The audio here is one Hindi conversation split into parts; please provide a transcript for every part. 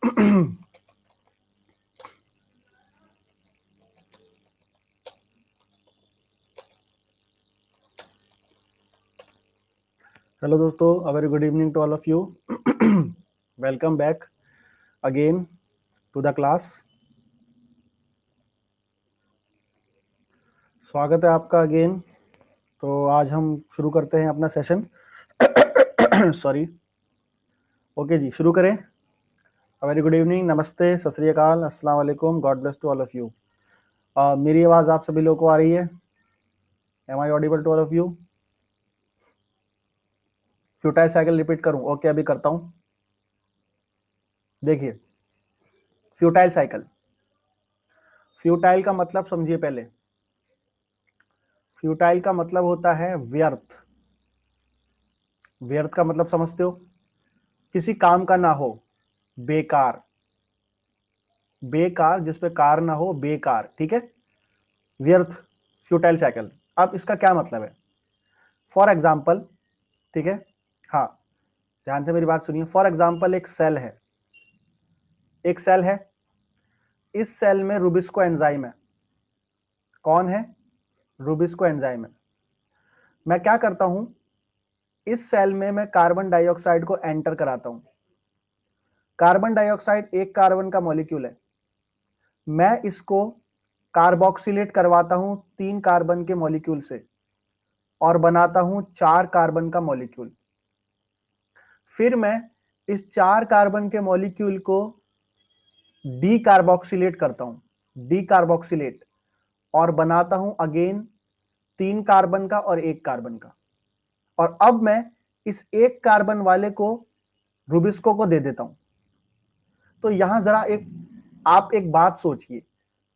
हेलो दोस्तों, a very good evening to all of you. Welcome back again to the class. स्वागत है आपका अगेन। तो आज हम शुरू करते हैं अपना सेशन। सॉरी। ओके जी, शुरू करें। अ वेरी गुड इवनिंग, नमस्ते, सत श्री अकाल, अस्सलाम वालेकुम, God bless to all of you. मेरी आवाज़ आप सभी लोगों को आ रही है? Am I audible to all of you? Futile cycle repeat करूं? ओके, अभी करता हूं। देखिए, फ्यूटाइल साइकिल, फ्यूटाइल का मतलब समझिए पहले। फ्यूटाइल का मतलब होता है व्यर्थ। व्यर्थ का मतलब समझते हो? किसी काम का ना हो, बेकार। बेकार, जिसपे कार ना हो, बेकार, ठीक है। व्यर्थ, फ्यूटाइल साइकिल। अब इसका क्या मतलब है? फॉर एग्जाम्पल, ठीक है, हाँ, ध्यान से मेरी बात सुनिए। फॉर एग्जाम्पल, एक सेल है, एक सेल है, इस सेल में रूबिस्को एंजाइम है। कौन है? रूबिस्को एंजाइम है। मैं क्या करता हूं, इस सेल में मैं कार्बन डाइऑक्साइड को एंटर कराता हूं। कार्बन डाइऑक्साइड एक कार्बन का मॉलिक्यूल है। मैं इसको कार्बोक्सिलेट करवाता हूं 3 कार्बन के मॉलिक्यूल से और बनाता हूं 4 कार्बन का मॉलिक्यूल। फिर मैं इस 4 कार्बन के मॉलिक्यूल को डी कार्बोक्सिलेट करता हूं, डी कार्बोक्सिलेट, और बनाता हूं अगेन 3 कार्बन का और 1 कार्बन का। और अब मैं इस 1 कार्बन वाले को रूबिस्को को दे देता हूं। तो यहां जरा आप एक बात सोचिए।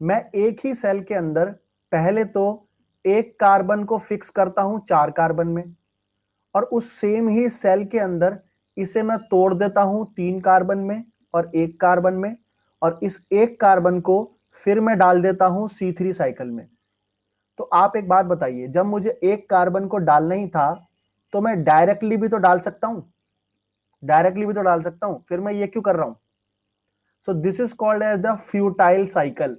मैं एक ही सेल के अंदर पहले तो 1 कार्बन को फिक्स करता हूं 4 कार्बन में, और उस सेम ही सेल के अंदर इसे मैं तोड़ देता हूं 3 कार्बन में और 1 कार्बन में, और इस 1 कार्बन को फिर मैं डाल देता हूं C3 साइकिल में। तो आप एक बात बताइए, जब मुझे 1 कार्बन को डालना ही था तो मैं डायरेक्टली भी तो डाल सकता हूं, डायरेक्टली भी तो डाल सकता हूं, फिर मैं ये क्यों कर रहा हूं? So this is called as the futile cycle.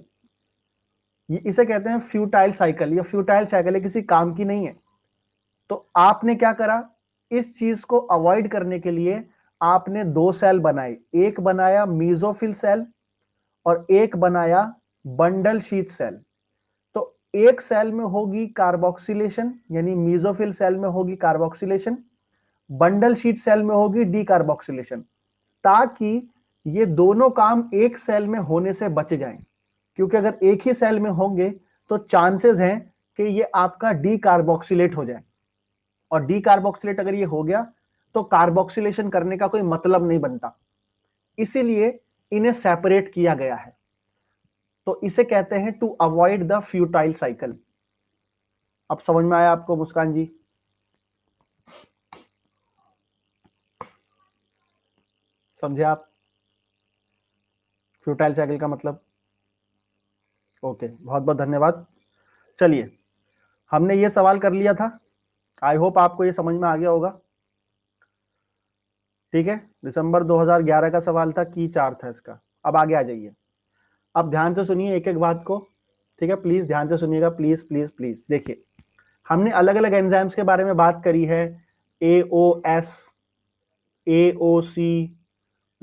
इसे कहते हैं फ्यूटाइल साइकिल। या फ्यूटाइल साइकिल है, किसी काम की नहीं है। तो आपने क्या करा, इस चीज को अवॉइड करने के लिए आपने 2 सेल बनाए। एक बनाया मीजोफिल सेल और एक बनाया बंडल शीथ सेल। तो एक सेल में होगी कार्बोक्सिलेशन, यानी मीजोफिल सेल में होगी कार्बोक्सिलेशन, बंडल शीथ सेल में होगी डी कार्बोक्सिलेशन, ताकि ये दोनों काम एक सेल में होने से बच जाएं। क्योंकि अगर एक ही सेल में होंगे तो चांसेस हैं कि ये आपका डी कार्बोक्सिलेट हो जाए, और डी कार्बोक्सिलेट अगर ये हो गया तो कार्बोक्सिलेशन करने का कोई मतलब नहीं बनता। इसीलिए इन्हें सेपरेट किया गया है। तो इसे कहते हैं to avoid the futile cycle. अब समझ में आया आपको मुस्कान जी? समझे आप फ्यूटाइल साइकिल का मतलब? ओके, बहुत बहुत धन्यवाद। चलिए, हमने ये सवाल कर लिया था। आई होप आपको ये समझ में आ गया होगा। ठीक है, दिसंबर 2011 का सवाल था, की 4 था इसका। अब आगे आ जाइए। अब ध्यान से सुनिए एक एक बात को, ठीक है? प्लीज ध्यान से सुनिएगा, प्लीज प्लीज प्लीज। देखिए, हमने अलग अलग एंजाइम्स के बारे में बात करी है। AOS, AOC,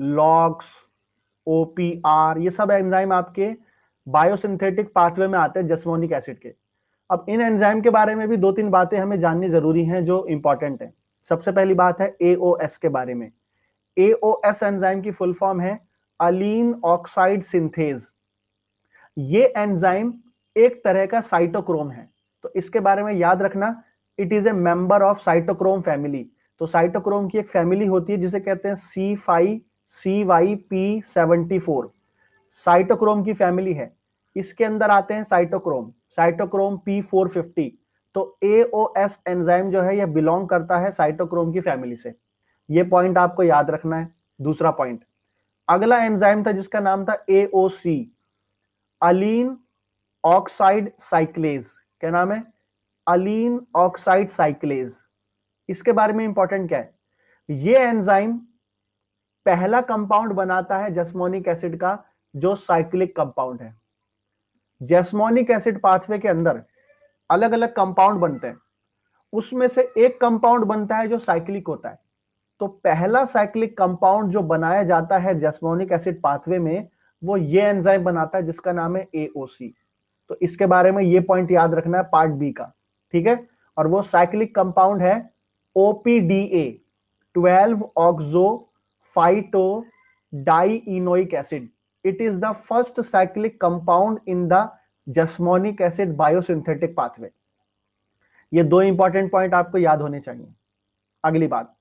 लॉक्स, OPR, ये सब एंजाइम आपके बायोसिंथेटिक पाथवे में आते हैं जस्मोनिक एसिड के। अब इन एंजाइम के बारे में भी 2-3 बातें हमें जाननी जरूरी हैं जो इंपॉर्टेंट है। सबसे पहली बात है AOS के बारे में। AOS एंजाइम की फुल फॉर्म है अलीन ऑक्साइड सिंथेज। ये एंजाइम एक तरह का साइटोक्रोम है, तो इसके बारे में याद रखना, it is a member of cytochrome family. तो साइटोक्रोम की एक फैमिली होती है जिसे कहते हैं C5CYP74। साइटोक्रोम की फैमिली है, इसके अंदर आते हैं साइटोक्रोम, साइटोक्रोम P450। तो AOS एंजाइम जो है यह बिलोंग करता है साइटोक्रोम की फैमिली से। यह पॉइंट आपको याद रखना है। दूसरा पॉइंट, अगला एंजाइम था जिसका नाम था AOC, अलीन ऑक्साइड साइक्लेज। क्या नाम है? अलीन ऑक्साइड साइक्लेज। इसके बारे में इंपॉर्टेंट क्या है? ये एंजाइम पहला कंपाउंड बनाता है जैस्मोनिक एसिड का जो साइक्लिक कंपाउंड है। जैस्मोनिक एसिड पाथवे के अंदर अलग अलग कंपाउंड बनते हैं, उसमें से एक कंपाउंड बनता है जो साइक्लिक होता है। तो पहला साइक्लिक कंपाउंड जो बनाया जाता है जैस्मोनिक एसिड पाथवे में, वो ये एंजाइम बनाता है जिसका नाम है AOC। तो इसके बारे में ये पॉइंट याद रखना है पार्ट बी का, ठीक है। और वो साइक्लिक कंपाउंड है OPDA, 12 oxo phyto dienoic acid. It is the first cyclic compound in the jasmonic acid biosynthetic pathway. ये दो इंपॉर्टेंट पॉइंट आपको याद होने चाहिए। अगली बात,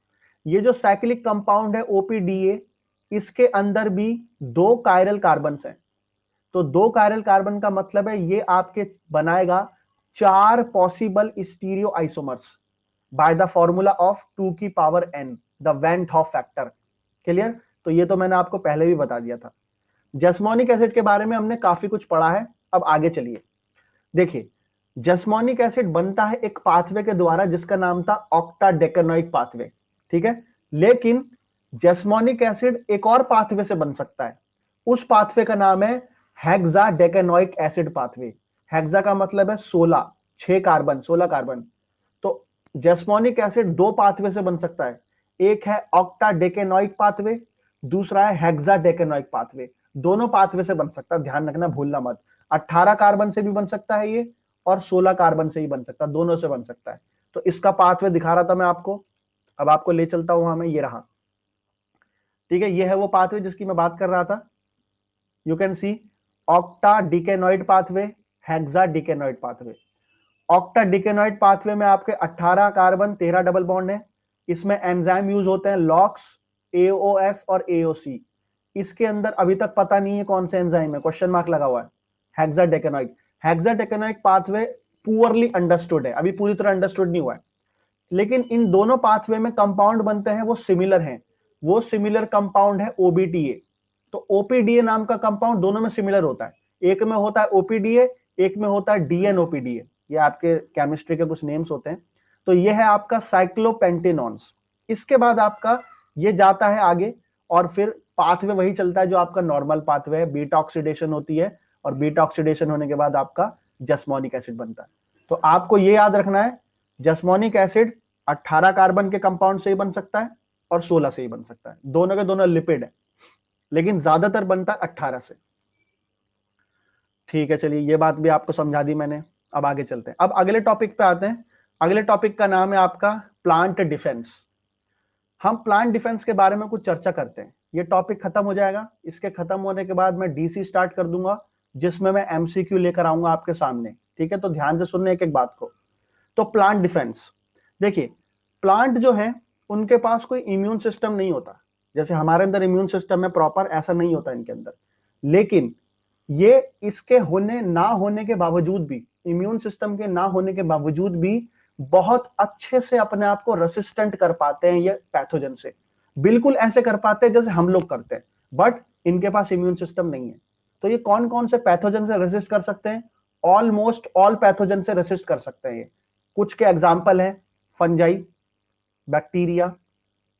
ये जो साइक्लिक कंपाउंड है OPDA, इसके अंदर भी दो कायरल कार्बन हैं। तो दो कायरल कार्बन का मतलब है ये आपके बनाएगा 4 possible stereo isomers by the formula of 2 की power n, the van Hoff factor. Clear? तो ये तो मैंने आपको पहले भी बता दिया था। जैस्मोनिक एसिड के बारे में हमने काफी कुछ पढ़ा है। अब आगे चलिए, देखिए जैस्मोनिक एसिड बनता है एक पाथवे के द्वारा जिसका नाम था ऑक्टाडेकेनोइक पाथवे, ठीक है। लेकिन जैस्मोनिक एसिड एक और पाथवे से बन सकता है, उस पाथवे का नाम है हेक्साडेकेनोइक एसिड पाथवे। हेक्सा का मतलब है 16, 6 कार्बन, 16 कार्बन। तो जैस्मोनिक एसिड दो पाथवे से बन सकता है, एक है ऑक्टाडेकेनोइक पाथवे, दूसरा है हेक्साडेकेनोइक पाथवे। दोनों पाथवे से बन सकता है, ध्यान रखना, भूलना मत। 18 कार्बन से भी बन सकता है ये, और 16 कार्बन से ही बन सकता है, दोनों से बन सकता है। तो इसका पाथवे दिखा रहा था मैं आपको, अब आपको ले चलता हूं हमें, ये रहा, ठीक है। ये है वो पाथवे जिसकी मैं बात कर रहा था। You can see octadecanoid pathway, hexadecanoid pathway. Octadecanoid pathway में आपके 18 कार्बन, 13 डबल बॉन्ड है। इसमें एंजाइम यूज होते हैं लॉक्स, AOS और AOC। इसके अंदर अभी तक पता नहीं है कौन से एंजाइम है, क्वेश्चन मार्क लगा हुआ है। हेक्साडेकेनोइक, हेक्साडेकेनोइक पाथवे पुअरली अंडरस्टूड है, अभी पूरी तरह अंडरस्टूड नहीं हुआ है। लेकिन इन दोनों पाथवे में कंपाउंड बनते हैं वो सिमिलर हैं। वो सिमिलर कंपाउंड है OBDA। तो OPDA नाम का कंपाउंड दोनों में सिमिलर होता है। एक में होता है OPDA, एक में होता है DNOPDA। ये आपके केमिस्ट्री के कुछ नेम्स होते हैं। तो ये है आपका साइक्लोपेंटेनॉन्स। इसके बाद आपका ये जाता है आगे, और फिर पाथवे वही चलता है जो आपका नॉर्मल पाथवे है, बीटा ऑक्सीडेशन होती है, और बीटा ऑक्सीडेशन होने के बाद आपका जैस्मोनिक एसिड बनता है। तो आपको ये याद रखना है, जैस्मोनिक एसिड 18 कार्बन के कंपाउंड से ही बन सकता है और 16 से ही बन सकता है, दोनों के दोनों लिपिड है, लेकिन ज्यादातर बनता है 18 से। ठीक है, चलिए ये बात भी आपको समझा दी मैंने। अब आगे चलते हैं, अब अगले टॉपिक पे आते हैं। अगले टॉपिक का नाम है आपका प्लांट डिफेंस। हम प्लांट डिफेंस के बारे में कुछ चर्चा करते हैं। ये टॉपिक खत्म हो जाएगा, इसके खत्म होने के बाद मैं DC स्टार्ट कर दूंगा, जिसमें मैं MCQ लेकर आऊंगा आपके सामने, ठीक है। तो ध्यान से सुनने एक एक बात को। तो प्लांट डिफेंस, देखिए प्लांट जो है उनके पास कोई इम्यून सिस्टम नहीं होता, जैसे हमारे अंदर इम्यून सिस्टम है प्रॉपर, ऐसा नहीं होता इनके अंदर। लेकिन ये इसके होने ना होने के बावजूद भी, इम्यून सिस्टम के ना होने के बावजूद भी बहुत अच्छे से अपने आप को रेसिस्टेंट कर पाते हैं ये पैथोजन से। बिल्कुल ऐसे कर पाते हैं जैसे हम लोग करते हैं, बट इनके पास इम्यून सिस्टम नहीं है। तो ये कौन कौन से पैथोजन से रेसिस्ट कर सकते हैं? ऑलमोस्ट ऑल पैथोजन से रेसिस्ट कर सकते हैं ये। कुछ के एग्जाम्पल है fungi, bacteria,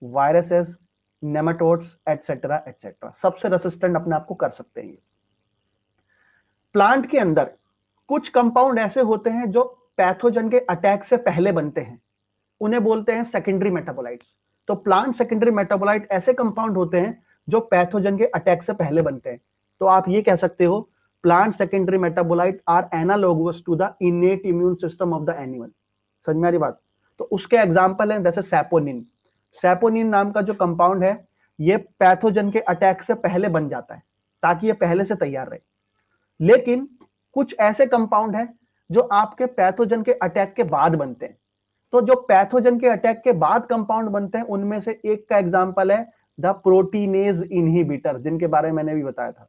viruses, nematodes, etcetera etcetera, सबसे रेसिस्टेंट अपने आप को कर सकते हैं ये। प्लांट के अंदर कुछ कंपाउंड ऐसे होते हैं जो पैथोजन के अटैक से पहले बनते हैं, उन्हें बोलते हैं सेकेंडरी मेटाबोलाइट्स। तो प्लांट सेकेंडरी मेटाबोलाइट ऐसे कंपाउंड होते हैं जो पैथोजन के अटैक से पहले बनते हैं। तो आप ये कह सकते हो plant secondary metabolite are analogous to the innate immune system of the animal. समझ में आ रही बात? तो उसके एग्जाम्पल हैं जैसे सैपोनिन। सैपोनिन नाम का जो कंपाउंड है ये पैथोजन के अटैक से पहले बन जाता है ताकि ये पहले से तैयार रहे। लेकिन कुछ ऐसे कंपाउंड हैं जो आपके पैथोजन के अटैक के बाद बनते हैं। तो जो पैथोजन के अटैक के बाद कंपाउंड बनते हैं उनमें से एक का एग्जांपल है द प्रोटीनेज इनहिबिटर, जिनके बारे में मैंने भी बताया था।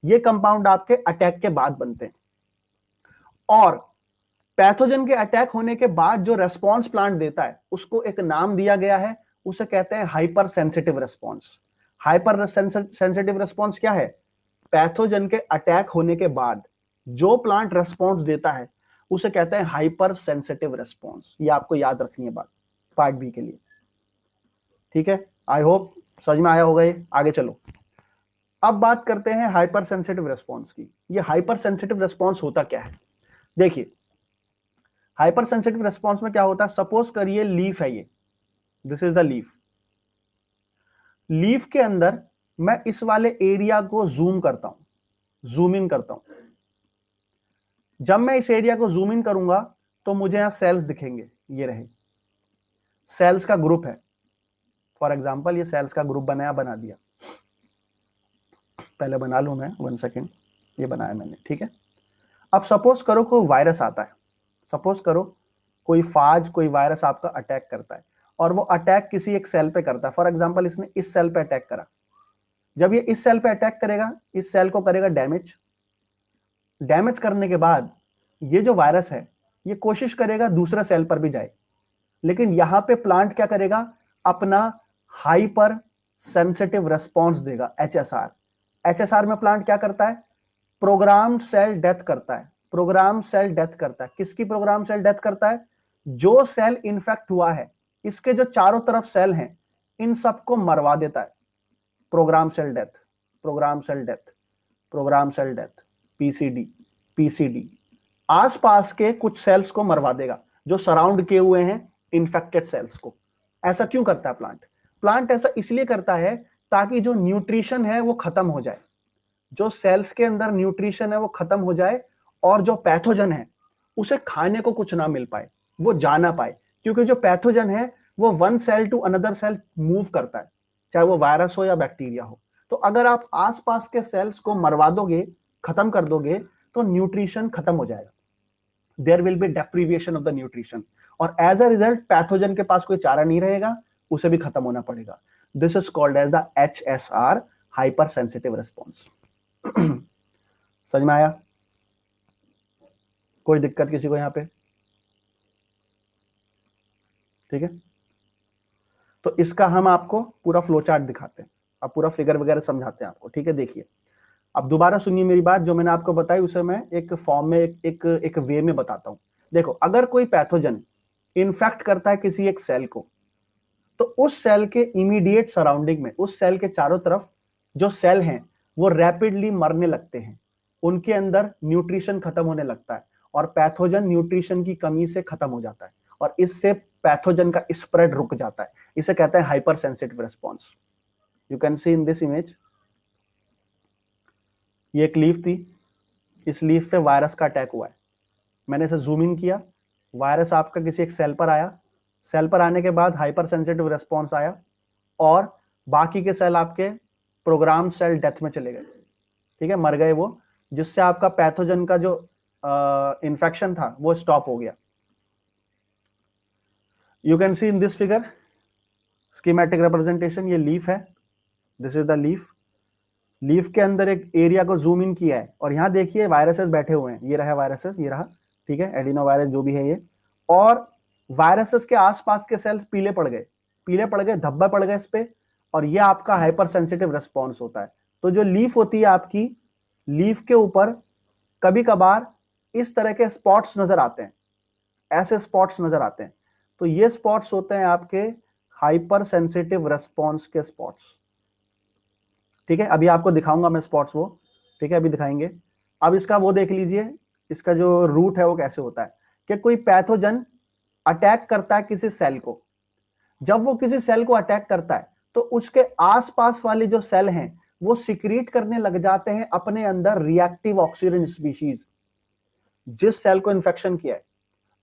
ये कंपाउंड आपके अटैक के बाद बनते हैं। और पैथोजन के अटैक होने के बाद जो रेस्पॉन्स प्लांट देता है उसको एक नाम दिया गया है, उसे कहते हैं hyper sensitive response. Hyper sensitive response क्या है? पैथोजन के अटैक होने के बाद जो प्लांट रेस्पॉन्स देता है उसे कहते हैं हाइपर सेंसिटिव रेस्पॉन्स। ये आपको याद रखनी है बात पार्ट बी के लिए, ठीक है। आई होप समझ में आया होगा ये? आगे चलो, अब बात करते हैं हाइपर सेंसिटिव रेस्पॉन्स की। ये हाइपर सेंसिटिव रेस्पॉन्स होता क्या है? देखिए, हाइपर सेंसिटिव रेस्पॉन्स में क्या होता है, सपोज करिए लीफ है ये, this is the leaf. Leaf के अंदर मैं इस वाले एरिया को जूम करता हूं, जूम इन करता हूं। जब मैं इस एरिया को जूम इन करूंगा तो मुझे यहां सेल्स दिखेंगे, ये रहे, सेल्स का ग्रुप है। फॉर एग्जाम्पल ये सेल्स का ग्रुप बनाया, बना दिया, पहले बना लूं मैं, 1 सेकेंड, ये बनाया मैंने, ठीक है। अब सपोज करो कोई वायरस आता है, सपोज करो कोई फाज, कोई वायरस आपका अटैक करता है, और वो अटैक किसी एक सेल पे करता है। फॉर एग्जाम्पल इसने इस सेल पे अटैक करा। जब ये इस सेल पे अटैक करेगा, इस सेल को करेगा डैमेज। डैमेज करने के बाद ये जो वायरस है ये कोशिश करेगा दूसरे सेल पर भी जाए, लेकिन यहां पे प्लांट क्या करेगा, अपना हाइपर सेंसिटिव रेस्पॉन्स देगा, एचएसआर। एचएसआर में प्लांट क्या करता है, प्रोग्राम सेल डेथ करता है। प्रोग्राम सेल डेथ करता है, किसकी प्रोग्राम सेल डेथ करता है, जो सेल इन्फेक्ट हुआ है इसके जो चारों तरफ सेल हैं इन सबको मरवा देता है। Programme cell death, programme cell death, programme cell death, PCD, PCD. आसपास के कुछ सेल्स को मरवा देगा जो सराउंड किए हुए हैं इन्फेक्टेड सेल्स को। ऐसा क्यों करता है प्लांट? प्लांट ऐसा इसलिए करता है ताकि जो न्यूट्रिशन है वो खत्म हो जाए, जो सेल्स के अंदर न्यूट्रिशन है वो खत्म हो जाए, और जो पैथोजन है उसे खाने को कुछ ना मिल पाए, वो जा ना पाए। क्योंकि जो पैथोजन है वो one cell to another cell move करता है, चाहे वो वायरस हो या बैक्टीरिया हो। तो अगर आप आसपास के सेल्स को मरवा दोगे, खत्म कर दोगे, तो न्यूट्रिशन खत्म हो जाएगा, there will be deprivation of the nutrition, और एज अ रिजल्ट पैथोजन के पास कोई चारा नहीं रहेगा, उसे भी खत्म होना पड़ेगा। This is called as the HSR, hyper sensitive response. समझ में आया? कोई दिक्कत किसी को यहां पे? ठीक है, तो इसका हम आपको पूरा फ्लो चार्ट दिखाते हैं, अब पूरा फिगर वगैरह समझाते हैं आपको, ठीक है। देखिए, अब दोबारा सुनिए मेरी बात, जो मैंने आपको बताई उसे मैं एक फॉर्म में, एक वे में बताता हूं। देखो, अगर कोई पैथोजन इन्फेक्ट करता है किसी एक सेल को, तो उस सेल के इमीडिएट सराउंडिंग में, उस सेल के चारों तरफ जो सेल हैं वो रैपिडली मरने लगते हैं, उनके अंदर न्यूट्रिशन खत्म होने लगता है, और पैथोजन न्यूट्रिशन की कमी से खत्म हो जाता है, और इससे पैथोजन का स्प्रेड रुक जाता है। इसे कहते हैं hyper sensitive response. You can C in this image, ये एक लीफ थी, इस लीफ पे वायरस का अटैक हुआ है, मैंने इसे जूम इन किया, वायरस आपका किसी एक सेल पर आया, सेल पर आने के बाद हाइपर सेंसिटिव रेस्पॉन्स आया, और बाकी के सेल आपके प्रोग्राम सेल डेथ में चले गए, ठीक है, मर गए वो, जिससे आपका पैथोजन का जो इन्फेक्शन था वो स्टॉप हो गया। You can C in this figure schematic representation, ये लीफ है, this is the leaf. Leaf के अंदर एक एरिया को जूम इन किया है, और यहां देखिए वायरसेस बैठे हुए हैं, ये रहा वायरसेस, ये रहा, ठीक है, एडिनो वायरस जो भी है ये, और वायरसेस के आसपास के सेल्स पीले पड़ गए, पीले पड़ गए, धब्बा पड़ गए इस पे, और ये आपका हाइपर सेंसिटिव रेस्पॉन्स होता है। तो जो लीफ होती है आपकी, लीफ के ऊपर कभी कभार इस तरह के स्पॉट्स नजर आते हैं, ऐसे स्पॉट्स नजर आते हैं, तो ये स्पॉट्स होते हैं आपके हाइपर सेंसिटिव रेस्पॉन्स के स्पॉट्स, ठीक है। अभी आपको दिखाऊंगा मैं स्पॉट्स वो, ठीक है, अभी दिखाएंगे। अब इसका वो देख लीजिए, इसका जो रूट है वो कैसे होता है, कि कोई पैथोजन अटैक करता है किसी सेल को, जब वो किसी सेल को अटैक करता है तो उसके आसपास वाले जो सेल हैं वो सिक्रीट करने लग जाते हैं अपने अंदर रिएक्टिव ऑक्सीजन स्पीशीज। जिस सेल को इन्फेक्शन किया है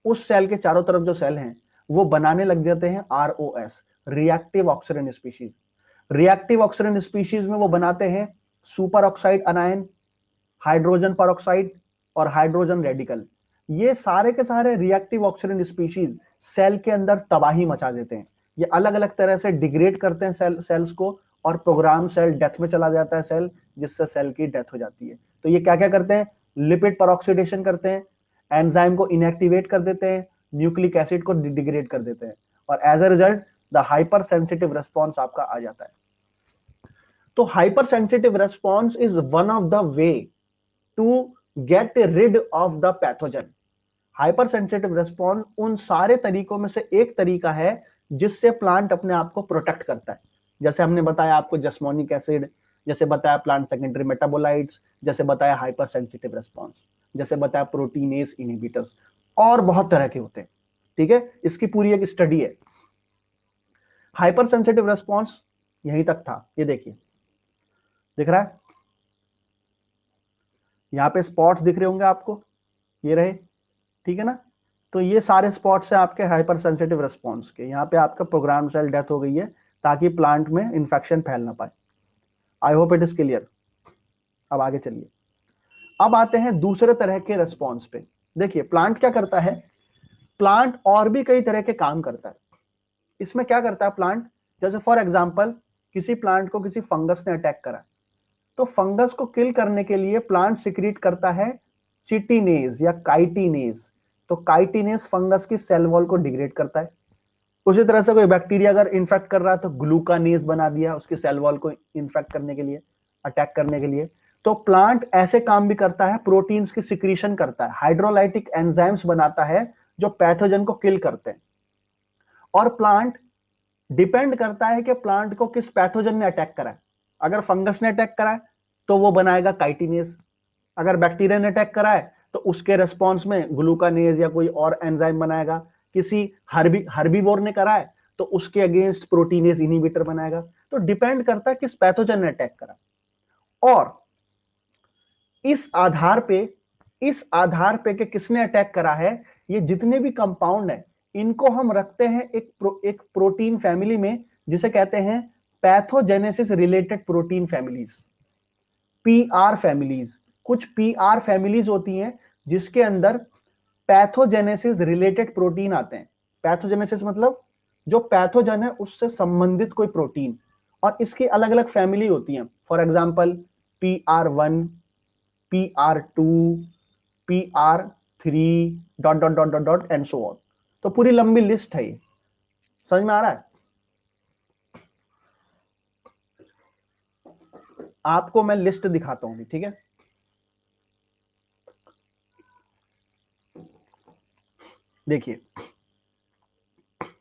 उस सेल के चारों तरफ जो सेल हैं वो बनाने लग जाते हैं ROS, reactive oxygen species. Reactive oxygen species में वो बनाते हैं सुपर ऑक्साइड अनायन, हाइड्रोजन परऑक्साइड और हाइड्रोजन रेडिकल। ये सारे के सारे रिएक्टिव ऑक्सीजन स्पीशीज सेल के अंदर तबाही मचा देते हैं, ये अलग अलग तरह से डिग्रेड करते हैं सेल्स को, और प्रोग्राम सेल डेथ में चला जाता है सेल, जिससे सेल की डेथ हो जाती है। तो ये क्या क्या करते हैं, लिपिड परऑक्सीडेशन करते हैं, एंजाइम को इनएक्टिवेट कर देते हैं, न्यूक्लिक एसिड को डिग्रेड कर देते हैं, और as a result the hyper sensitive response आपका आ जाता है। तो hyper sensitive response is one of the way to get rid of the pathogen. Hyper sensitive response उन सारे तरीकों में से एक तरीका है जिससे प्लांट अपने आप को प्रोटेक्ट करता है। जैसे हमने बताया आपको जस्मोनिक एसिड, जैसे बताया प्लांट सेकेंडरी मेटाबोलाइट्स, जैसे बताया हाइपर सेंसिटिव रेस्पॉन्स, जैसे बताया प्रोटीनेस इनहिबिटर्स, और बहुत तरह के होते हैं। ठीक है, इसकी पूरी एक स्टडी है। हाइपर सेंसिटिव रेस्पॉन्स यहीं तक था, ये देखिए दिख रहा है, यहाँ पे स्पॉट्स दिख रहे होंगे आपको, ये रहे, ठीक है ना। तो ये सारे स्पॉट्स हैं आपके हाइपर सेंसिटिव रेस्पॉन्स के। यहाँ पे आपका प्रोग्राम सेल डेथ हो गई है ताकि प्लांट में इंफेक्शन फैल ना पाए। I hope it is clear. अब आगे चलिए, अब आते हैं दूसरे तरह के रेस्पॉन्स पे। देखिए प्लांट क्या करता है, प्लांट और भी कई तरह के काम करता है। इसमें क्या करता है प्लांट, जैसे फॉर एग्जांपल किसी प्लांट को किसी फंगस ने अटैक करा, तो फंगस को किल करने के लिए प्लांट सिक्रीट करता है चिटिनेज या काइटिनेज। तो काइटिनेज फंगस की सेल वॉल को डिग्रेड करता है। उसी तरह से कोई बैक्टीरिया अगर इन्फेक्ट कर रहा है तो ग्लूकानेज बना दिया उसकी सेल वॉल को इन्फेक्ट करने के लिए, अटैक करने के लिए। तो प्लांट ऐसे काम भी करता है, प्रोटीन्स की सिक्रीशन करता है, हाइड्रोलाइटिक एंजाइम्स बनाता है जो पैथोजन को किल करते हैं। और प्लांट डिपेंड करता है कि प्लांट को किस पैथोजन ने अटैक करा है। अगर फंगस ने अटैक करा है तो वो बनाएगा काइटिनेज, अगर बैक्टीरिया ने अटैक करा है तो उसके रेस्पॉन्स में ग्लूकानेज या कोई और एंजाइम बनाएगा। किसी हर्बीवोर ने करा है तो उसके अगेंस्ट प्रोटीनेज इनहिबिटर बनाएगा। तो डिपेंड करता है किस पैथोजन ने अटैक करा। और इस आधार पे कि किसने अटैक करा है, ये जितने भी कंपाउंड है इनको हम रखते हैं एक प्रोटीन फैमिली में जिसे कहते हैं pathogenesis related protein families, PR families. कुछ पीआर फैमिलीज होती हैं जिसके अंदर पैथोजेनेसिस रिलेटेड प्रोटीन आते हैं। पैथोजेनेसिस मतलब जो पैथोजन है उससे संबंधित कोई प्रोटीन, और इसकी अलग अलग फैमिली होती हैं। For example PR1, PR2, PR3 dot dot dot dot dot and so on. तो पूरी लंबी लिस्ट है ये, समझ में आ रहा है? आपको मैं लिस्ट दिखाता हूं, ठीक है। देखिए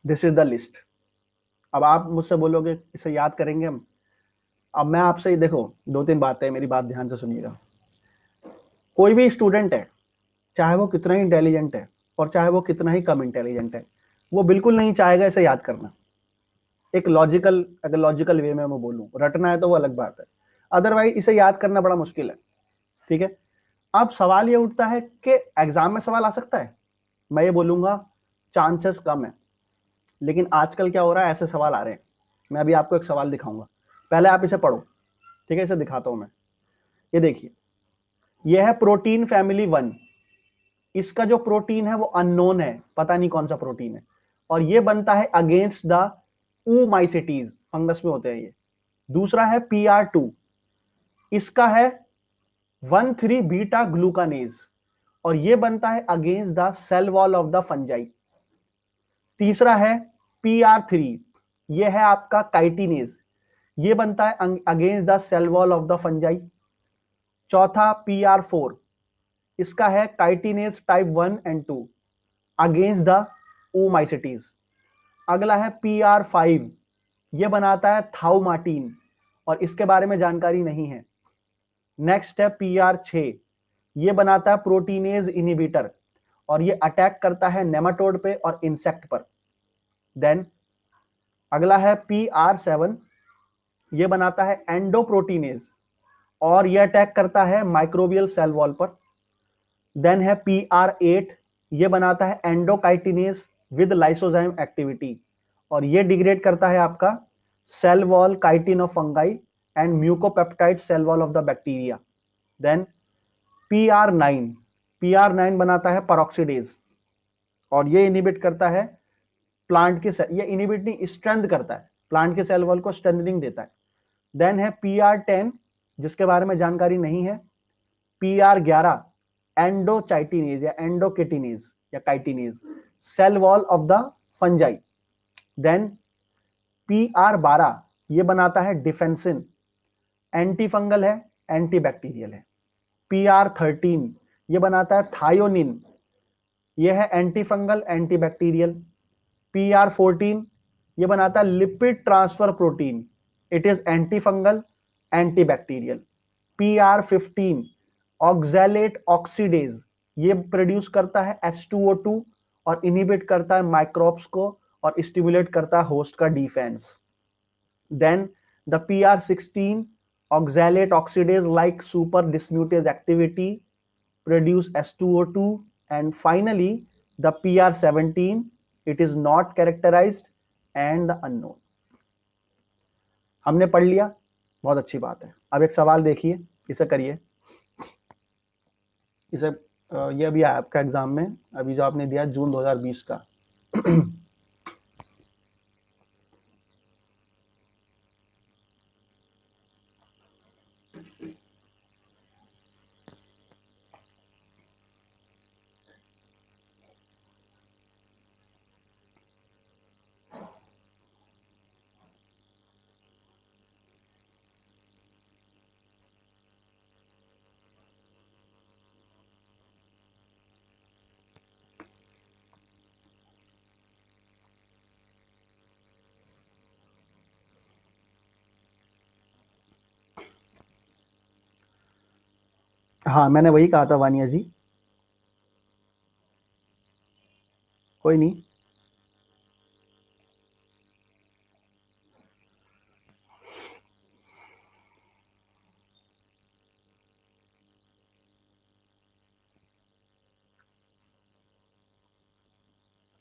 दिस इज द लिस्ट। अब आप मुझसे बोलोगे इसे याद करेंगे हम। अब मैं आपसे देखो दो तीन बातें, मेरी बात ध्यान से सुनिएगा। कोई भी स्टूडेंट है, चाहे वो कितना ही इंटेलिजेंट है और चाहे वो कितना ही कम इंटेलिजेंट है, वो बिल्कुल नहीं चाहेगा इसे याद करना। एक लॉजिकल, अगर लॉजिकल वे में मैं बोलूं, रटना है तो वो अलग बात है, अदरवाइज इसे याद करना बड़ा मुश्किल है। ठीक है, अब सवाल ये उठता है कि एग्जाम में सवाल आ सकता है। मैं ये बोलूंगा चांसेस कम है, लेकिन आजकल क्या हो रहा है, ऐसे सवाल आ रहे हैं। मैं अभी आपको एक सवाल दिखाऊंगा, पहले आप इसे पढ़ो, ठीक है। इसे दिखाता हूं मैं, ये देखिए, ये है प्रोटीन फैमिली 1। इसका जो प्रोटीन है वो अननोन है, पता नहीं कौन सा प्रोटीन है, और ये बनता है अगेंस्ट द oomaइसिटीज, फंगस में होते हैं ये। दूसरा है PR2, इसका है 1,3 बीटा ग्लूकानेज, और ये बनता है against the cell wall of the fungi. तीसरा है PR3, ये है आपका काइटिनेज, ये बनता है against the cell wall of the fungi. चौथा PR4, इसका है chitinase type 1 and 2 against the oomaइसिटीज। अगला है PR5, ये बनाता है थाउमाटीन, और इसके बारे में जानकारी नहीं है। नेक्स्ट है PR6, ये बनाता है प्रोटीनेज इनहिबिटर, और ये अटैक करता है नेमाटोड पे और इंसेक्ट पर। देन अगला है PR7, ये बनाता है एंडोप्रोटीनेज, और ये अटैक करता है माइक्रोबियल सेल वॉल पर। देन है PR8, ये बनाता है एंडोकाइटिनेज विद लाइसोजाइम एक्टिविटी, और ये डिग्रेड करता है आपका cell wall chitin of fungi and mucopeptide cell wall of the bacteria. Then PR9 बनाता है परऑक्सीडेज, और ये इनहिबिट करता है प्लांट के ये इनहिबिट नहीं, स्ट्रेंथ करता है, प्लांट के सेल वॉल को स्ट्रेंथनिंग देता है। देन है PR10, जिसके बारे में जानकारी नहीं है। PR11 एंडोचाइटिनेज या एंडोकेटिनेज या chitinase, cell wall of the fungi. Then PR12, ये बनाता है डिफेंसिन, एंटी फंगल है, एंटी बैक्टीरियल है। PR13, ये बनाता है थायोनिन, ये है anti fungal anti bacterial. PR14, ये बनाता है lipid transfer protein, it is anti fungal, antibacterial. PR15 oxalate oxidase, ये प्रोड्यूस करता है H2O2 और इनहिबिट करता है माइक्रोब्स को और स्टिमुलेट करता है होस्ट का defence. Then the PR16 oxalate oxidase like super dismutase activity produce H2O2, and finally the PR17, it is not characterized and the unknown। हमने पढ़ लिया, बहुत अच्छी बात है। अब एक सवाल देखिए, इसे करिए, इसे ये अभी आया आपका एग्जाम में, अभी जो आपने दिया जून 2020 का। हाँ, मैंने वही कहा था वानिया जी, कोई नहीं।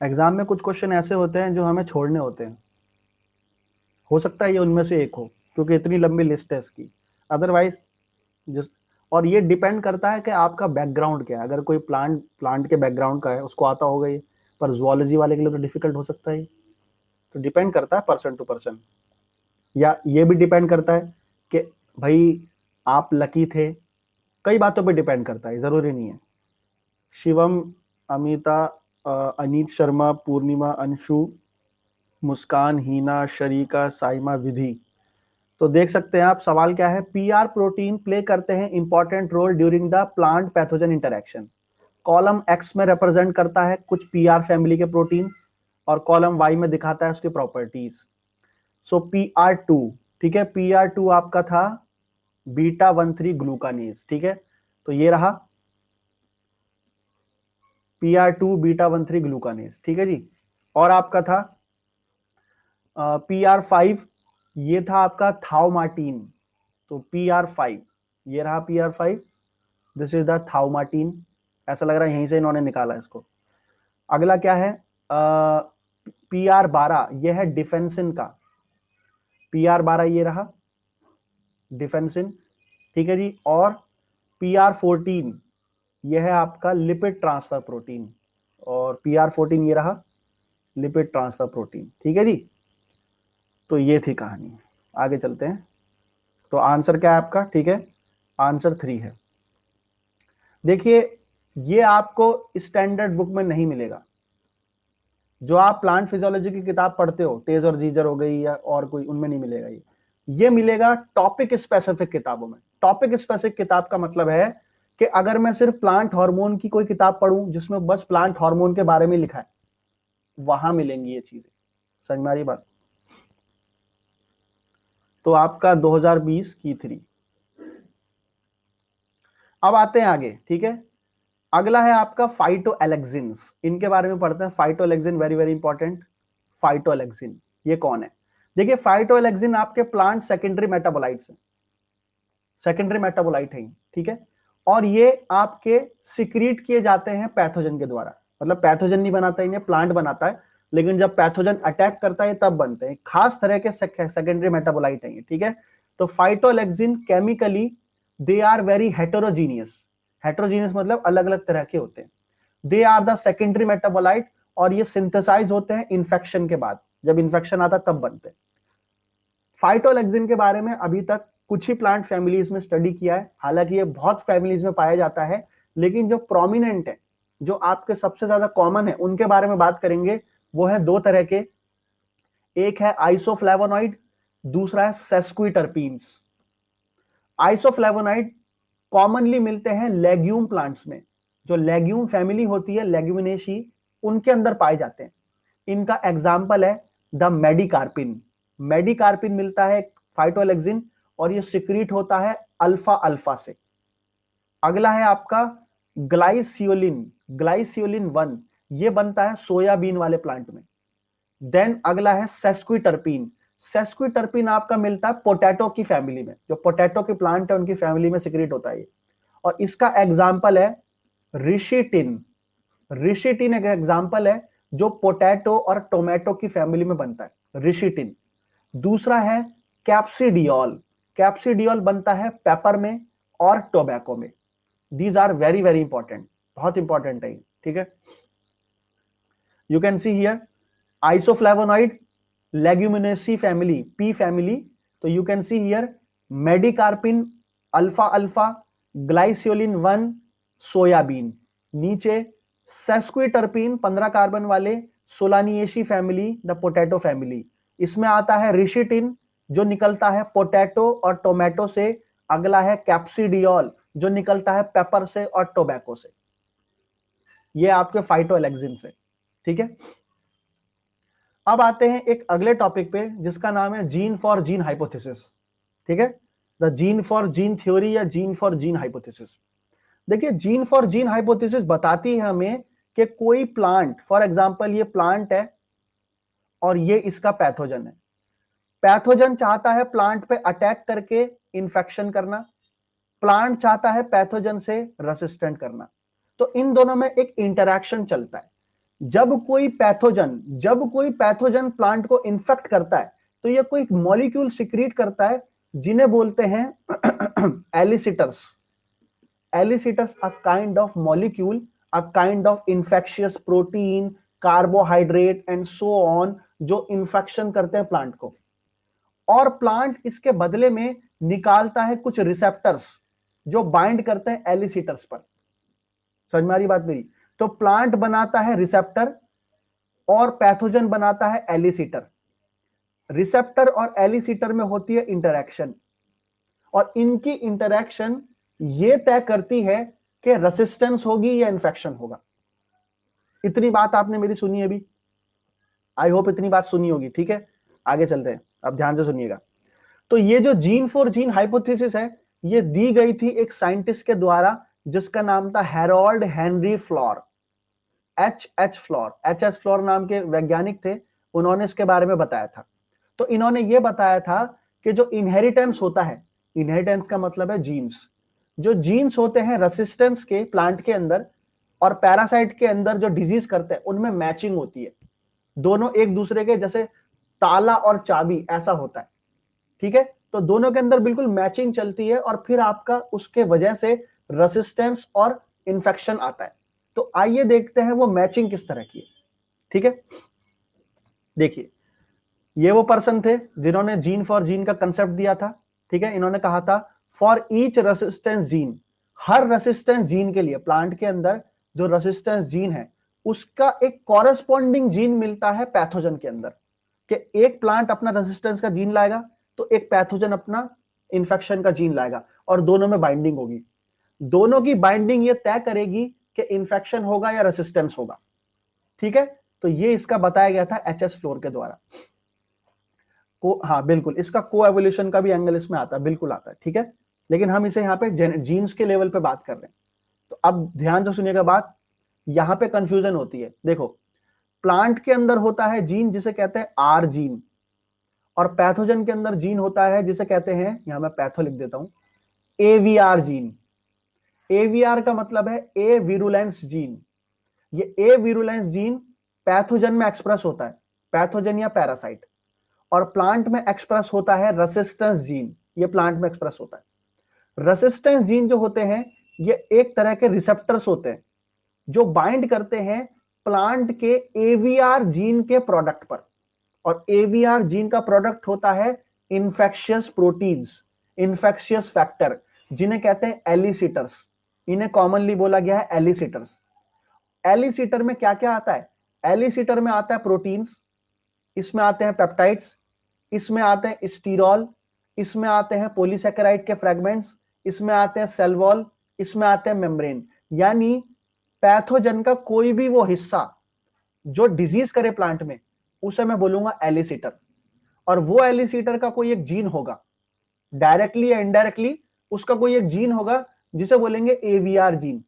एग्जाम में कुछ क्वेश्चन ऐसे होते हैं जो हमें छोड़ने होते हैं, हो सकता है ये उनमें से एक हो, क्योंकि इतनी लंबी लिस्ट है इसकी। अदरवाइज जिस, और ये डिपेंड करता है कि आपका बैकग्राउंड क्या है। अगर कोई प्लांट के बैकग्राउंड का है उसको आता होगा ये, पर जुआलॉजी वाले के लिए तो डिफिकल्ट हो सकता है। तो डिपेंड करता है पर्सन टू पर्सन, या ये भी डिपेंड करता है कि भाई आप लकी थे, कई बातों पे डिपेंड करता है, जरूरी नहीं है। शिवम, अमिता, अनीत शर्मा, पूर्णिमा, अंशु, मुस्कान, हीना, शरीका, साइमा, विधि। तो देख सकते हैं आप सवाल क्या है। पीआर प्रोटीन प्ले करते हैं important role during the plant pathogen interaction. Column x में रिप्रेजेंट करता है कुछ पीआर फैमिली के प्रोटीन, और कॉलम वाई में दिखाता है उसकी प्रॉपर्टीज। सो PR2, ठीक है, PR2 आपका था β13 ग्लूकानेज, ठीक है, तो ये रहा PR2 β13 ग्लूकानेज, ठीक है जी। और आपका था PR5, ये था आपका थाउमार्टिन, तो PR5 ये रहा PR5, दिस इज द थाउमार्टिन। ऐसा लग रहा है यहीं से इन्होंने निकाला इसको। अगला क्या है, PR12, ये है डिफेंसिन का, PR12 ये रहा डिफेंसिन, ठीक है जी। और PR14 ये है आपका लिपिड ट्रांसफर प्रोटीन, और PR14 ये रहा लिपिड ट्रांसफर प्रोटीन, ठीक है जी। तो ये थी कहानी, आगे चलते हैं। तो आंसर क्या है आपका, ठीक है, आंसर 3 है। देखिए ये आपको स्टैंडर्ड बुक में नहीं मिलेगा, जो आप प्लांट फिजियोलॉजी की किताब पढ़ते हो, तेज और जीजर हो गई या और कोई, उनमें नहीं मिलेगा ये मिलेगा टॉपिक स्पेसिफिक किताबों में। टॉपिक स्पेसिफिक किताब का मतलब है कि अगर मैं सिर्फ प्लांट हार्मोन की कोई किताब पढ़ूं जिसमें बस प्लांट हार्मोन के बारे में लिखा है, वहां मिलेंगी ये चीजें। समझ में आ रही बात? तो आपका 2020 की 3। अब आते हैं आगे, ठीक है। अगला है आपका फाइटोएलेक्सिन्स, इनके बारे में पढ़ते हैं। फाइटोएलेक्सिन वेरी वेरी इंपॉर्टेंट। फाइटोएलेक्सिन ये कौन है? देखिए फाइटोएलेक्सिन आपके प्लांट सेकेंडरी मेटाबोलाइट्स हैं, सेकेंडरी मेटाबोलाइट है, ठीक है। और ये आपके सिक्रीट किए जाते हैं पैथोजन के द्वारा, मतलब पैथोजन नहीं बनाता इन्हें, प्लांट बनाता है, लेकिन जब पैथोजन अटैक करता है तब बनते हैं। खास तरह के सेकेंडरी मेटाबोलाइट है, ठीक है। तो phytoalexin chemically they are very heterogeneous, heterogeneous मतलब अलग अलग तरह के होते हैं। They are the secondary metabolite, और ये सिंथेसाइज होते हैं इन्फेक्शन के बाद, जब इन्फेक्शन आता तब बनते हैं। फाइटोलेक्सिन के बारे में अभी तक कुछ ही प्लांट फैमिलीज में स्टडी किया है, हालांकि ये बहुत फैमिलीज में पाया जाता है, लेकिन जो प्रोमिनेंट है, जो आपके सबसे ज्यादा कॉमन है, उनके बारे में बात करेंगे। वो है दो तरह के, एक है आइसोफ्लेवोनॉइड, दूसरा है सेस्क्विटर्पीन्स। आइसोफ्लेवोनॉइड कॉमनली मिलते हैं लेग्यूम प्लांट्स में, जो लेग्यूम फैमिली होती है लेग्यूमिनेशी, उनके अंदर पाए जाते हैं। इनका एग्जाम्पल है द मेडिकार्पिन। मेडिकार्पिन मिलता है फाइटोलैक्सिन, और ये सिक्रीट होता है अल्फा अल्फा से। अगला है आपका ग्लाइसियोलिन, ग्लाइसियोलिन 1, ये बनता है सोयाबीन वाले प्लांट में। देन अगला है सेस्क्विटर्पिन, सेस्क्विटर्पिन आपका मिलता है पोटैटो की फैमिली में, जो पोटैटो के प्लांट है उनकी फैमिली में सिक्रीट होता है ये। और इसका एग्जाम्पल है रिशिटिन, रिशिटिन एक एग्जाम्पल है जो पोटैटो और टोमेटो की फैमिली में बनता है, रिशिटिन। दूसरा है कैप्सिडियोल, कैप्सिडियोल बनता है पेपर में और टोबैको में। These are very very important, बहुत इंपॉर्टेंट है, ठीक है। You can see here isoflavonoid, leguminosae family, pea family, तो you can see here medicarpin, alpha alpha, glyceollin 1, soybean. नीचे सेस्क्विटर्पिन 15 कार्बन वाले, solanaceae family, the potato family. इसमें आता है रिशिटिन जो निकलता है पोटैटो और टोमेटो से। अगला है कैप्सिडियोल जो निकलता है पेपर से और टोबैको से। ये आपके फाइटोलैक्सिन से, ठीक है। अब आते हैं एक अगले टॉपिक पे जिसका नाम है जीन फॉर जीन हाइपोथेसिस, ठीक है। The gene for gene theory या जीन फॉर जीन हाइपोथेसिस। देखिए जीन फॉर जीन हाइपोथेसिस बताती है हमें कि कोई प्लांट, फॉर एग्जांपल ये प्लांट है और ये इसका पैथोजन है। पैथोजन चाहता है प्लांट पे अटैक करके इंफेक्शन करना, प्लांट चाहता है पैथोजन से रेसिस्टेंट करना। तो इन दोनों में एक इंटरैक्शन चलता है। जब कोई पैथोजन प्लांट को इन्फेक्ट करता है तो ये कोई मॉलिक्यूल सिक्रीट करता है जिन्हें बोलते हैं elicitors. Elicitors a kind of molecule, a kind of infectious protein, carbohydrate and so on, जो इंफेक्शन करते हैं प्लांट को। और प्लांट इसके बदले में निकालता है कुछ रिसेप्टर्स जो बाइंड करते हैं एलिसिटर्स पर। समझ में आ रही बात मेरी? तो प्लांट बनाता है रिसेप्टर और पैथोजन बनाता है एलिसिटर। रिसेप्टर और एलिसिटर में होती है इंटरैक्शन, और इनकी इंटरैक्शन ये तय करती है कि रेसिस्टेंस होगी या इंफेक्शन होगा। इतनी बात आपने मेरी सुनी है अभी? आई होप इतनी बात सुनी होगी, ठीक है। आगे चलते हैं, अब ध्यान से सुनिएगा। तो ये जो जीन फॉर जीन हाइपोथेसिस है, ये दी गई थी एक साइंटिस्ट के द्वारा जिसका नाम था Harold Henry floor, H floor नाम के वैज्ञानिक थे। उन्होंने इसके बारे में बताया था। तो इन्होंने ये बताया था कि जो इनहेरिटेंस होता है, इनहेरिटेंस का मतलब है जीन्स, जो जीन्स होते हैं रेसिस्टेंस के प्लांट के अंदर और पैरासाइट के अंदर जो डिजीज करते हैं, उनमें मैचिंग होती है। दोनों एक दूसरे के जैसे ताला और चाबी ऐसा होता है, ठीक है। तो दोनों के अंदर बिल्कुल मैचिंग चलती है और फिर आपका उसके वजह से रेसिस्टेंस और इंफेक्शन आता है। तो आइए देखते हैं वो मैचिंग किस तरह की है, ठीक है। देखिए ये वो पर्सन थे जिन्होंने जीन फॉर जीन का कंसेप्ट दिया था, ठीक है। इन्होंने कहा था for each resistance gene, her resistance gene के लिए प्लांट के अंदर जो रेसिस्टेंस जीन है उसका एक कॉरेस्पॉन्डिंग जीन मिलता है पैथोजन के अंदर। कि एक प्लांट अपना रेसिस्टेंस का जीन लाएगा तो एक पैथोजन अपना इंफेक्शन का जीन लाएगा और दोनों में बाइंडिंग होगी। दोनों की बाइंडिंग ये तय करेगी कि इंफेक्शन होगा या रेसिस्टेंस होगा, ठीक है। तो ये इसका बताया गया था एच फ्लोर के द्वारा। हाँ बिल्कुल, इसका को एवोल्यूशन का भी एंगल इसमें आता है, बिल्कुल आता है, ठीक है। लेकिन हम इसे यहाँ पे जीन्स के लेवल पे बात कर रहे हैं। तो अब ध्यान से सुनिएगा बात, यहां पे कंफ्यूजन होती है। देखो प्लांट के अंदर होता है जीन जिसे कहते हैं आर जीन, और पैथोजन के अंदर जीन होता है जिसे कहते हैं, यहां मैं पैथो लिख देता हूं, एवीआर जीन। एवीआर का मतलब है ए विरुलेंस जीन। ये ए विरुलेंस जीन पैथोजन में एक्सप्रेस होता है, पैथोजन या पैरासाइट, और प्लांट में एक्सप्रेस होता है रेसिस्टेंस जीन। ये प्लांट में एक्सप्रेस होता है। रेसिस्टेंस जीन जो होते हैं ये एक तरह के रिसेप्टर्स होते हैं जो बाइंड करते हैं प्लांट के एवीआर जीन के प्रोडक्ट पर, और एवीआर जीन का प्रोडक्ट होता है इंफेक्शियस प्रोटीन्स, इंफेक्शियस फैक्टर, जिन्हें कहते हैं एलिसिटर्स। इन्हें कॉमनली बोला गया है एलिसिटर्स। एलिसिटर में क्या क्या आता है? एलिसिटर में आता है प्रोटीन्स, इसमें आते हैं पेप्टाइड्स, इसमें आते हैं स्टीरॉल, इसमें आते हैं पॉलीसैकेराइड के फ्रेगमेंट्स, इसमें आते हैं सेल वॉल, इसमें आते हैं मेम्ब्रेन। यानी पैथोजन का कोई भी वो हिस्सा जो डिजीज करे प्लांट में, उसे मैं बोलूंगा एलिसिटर। और वो एलिसिटर का कोई एक जीन होगा, डायरेक्टली या इनडायरेक्टली उसका कोई एक जीन होगा जिसे बोलेंगे एवीआर जीन,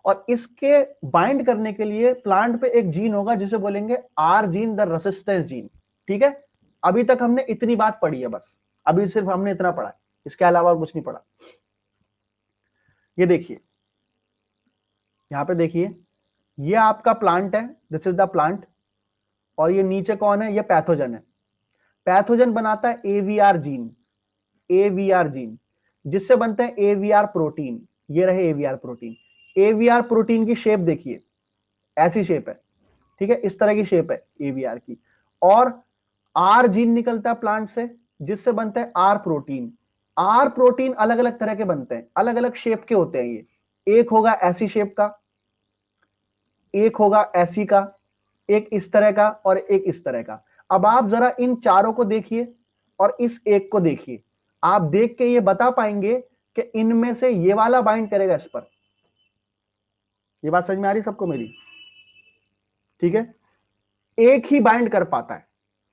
और इसके बाइंड करने के लिए प्लांट पे एक जीन होगा जिसे बोलेंगे R gene, the resistance gene. ठीक है, अभी तक हमने इतनी बात पढ़ी है, बस अभी सिर्फ हमने इतना पढ़ा है, इसके अलावा कुछ नहीं पढ़ा। ये देखिए, यहां पे देखिए, ये आपका प्लांट है, दिस इज द प्लांट, और ये नीचे कौन है, ये पैथोजन है। पैथोजन बनाता है एवीआर जीन, एवीआर जीन, जिससे बनते हैं एवीआर प्रोटीन। ये रहे एवीआर प्रोटीन। एवीआर प्रोटीन की शेप देखिए, ऐसी शेप है, ठीक है, इस तरह की शेप है एवीआर की। और आर जीन निकलता है प्लांट से, जिससे बनता है आर प्रोटीन। आर प्रोटीन अलग अलग तरह के बनते हैं, अलग अलग शेप के होते हैं ये। एक होगा ऐसी शेप का, एक होगा ऐसी का, एक इस तरह का, और एक इस तरह का। अब आप जरा इन चारों को देखिए और इस एक को देखिए, आप देख के ये बता पाएंगे कि इनमें से ये वाला बाइंड करेगा इस पर। ये बात समझ में आ रही सबको मेरी? ठीक है, एक ही बाइंड कर पाता है।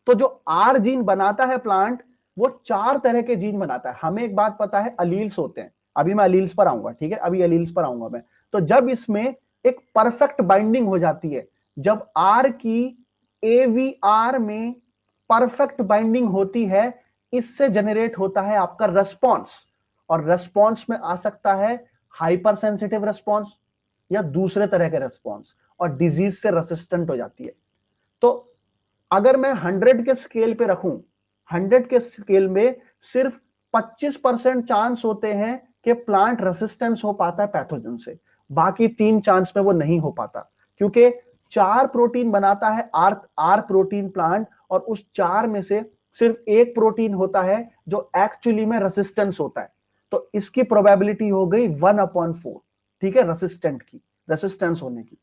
तो जो आर जीन बनाता है प्लांट, वो 4 तरह के जीन बनाता है। हमें एक बात पता है, अलील्स होते हैं, अभी मैं अलील्स पर आऊंगा, ठीक है, अभी अलील्स पर आऊंगा मैं। तो जब इसमें एक परफेक्ट बाइंडिंग हो जाती है, जब आर की एवीआर में परफेक्ट बाइंडिंग होती है, इससे जनरेट होता है आपका रेस्पॉन्स। और रेस्पॉन्स में आ सकता है हाइपर सेंसिटिव रेस्पॉन्स या दूसरे तरह के रेस्पॉन्स, और डिजीज से रेसिस्टेंट हो जाती है। तो अगर मैं 100 के स्केल पे रखूं, 100 के स्केल में सिर्फ 25% चांस होते हैं कि प्लांट रेसिस्टेंस हो पाता है पैथोजन से, बाकी 3 चांस में वो नहीं हो पाता, क्योंकि 4 प्रोटीन बनाता है आर प्रोटीन प्लांट, और उस 4 में से सिर्फ एक प्रोटीन होता है जो एक्चुअली में रेसिस्टेंस होता है। तो इसकी प्रोबेबिलिटी हो गई 1/4, ठीक है, रेसिस्टेंट की, रेसिस्टेंस होने की।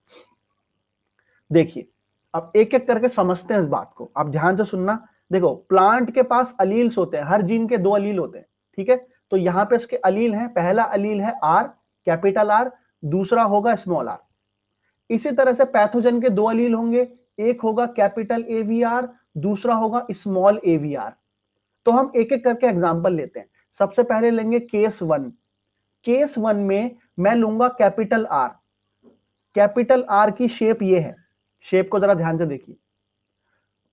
देखिए, अब एक एक करके समझते हैं इस बात को, आप ध्यान से सुनना। देखो, प्लांट के पास अलील्स होते हैं, हर जीन के 2 अलील होते हैं, ठीक है। तो यहां पे इसके अलील हैं, पहला अलील है आर, कैपिटल आर, दूसरा होगा स्मॉल आर। इसी तरह से पैथोजन के 2 अलील होंगे, एक होगा कैपिटल एवीआर, दूसरा होगा स्मॉल एवीआर। तो हम एक एक करके एग्जांपल लेते हैं। सबसे पहले लेंगे केस 1। केस 1 में मैं लूंगा कैपिटल आर। कैपिटल आर की शेप ये है, शेप को जरा ध्यान से देखिए।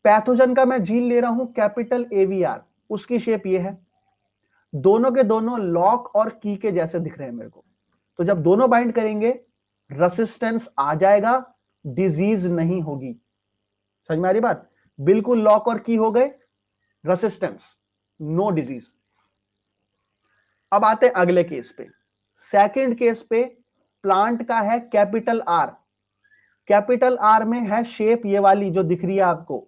पैथोजन का मैं जीन ले रहा हूं कैपिटल एवीआर, उसकी शेप ये है। दोनों के दोनों लॉक और की के जैसे दिख रहे हैं मेरे को। तो जब दोनों बाइंड करेंगे, रेसिस्टेंस आ जाएगा, डिजीज नहीं होगी। समझ में आ रही बात? बिल्कुल लॉक और की हो गए, रेसिस्टेंस, नो डिजीज। अब आते हैं अगले केस पे। सेकंड केस पे प्लांट का है कैपिटल आर। कैपिटल आर में है शेप ये वाली जो दिख रही है आपको।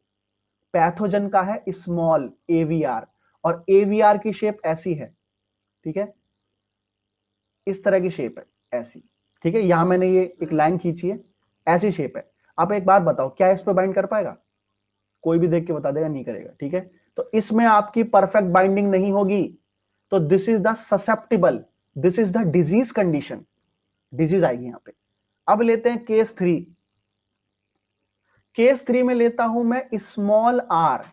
पैथोजन का है स्मॉल एवीआर, और एवीआर की शेप ऐसी है, ठीक है, इस तरह की शेप है, ऐसी, ठीक है। यहां मैंने ये एक लाइन खींची है, ऐसी शेप है। आप एक बात बताओ, क्या इस पे बाइंड कर पाएगा? कोई भी देख के बता देगा नहीं करेगा, ठीक है। तो इसमें आपकी परफेक्ट बाइंडिंग नहीं होगी, तो this is the susceptible, this is the disease condition, disease आएगी यहां पे। अब लेते हैं केस 3। केस 3 में लेता हूं मैं स्मॉल आर।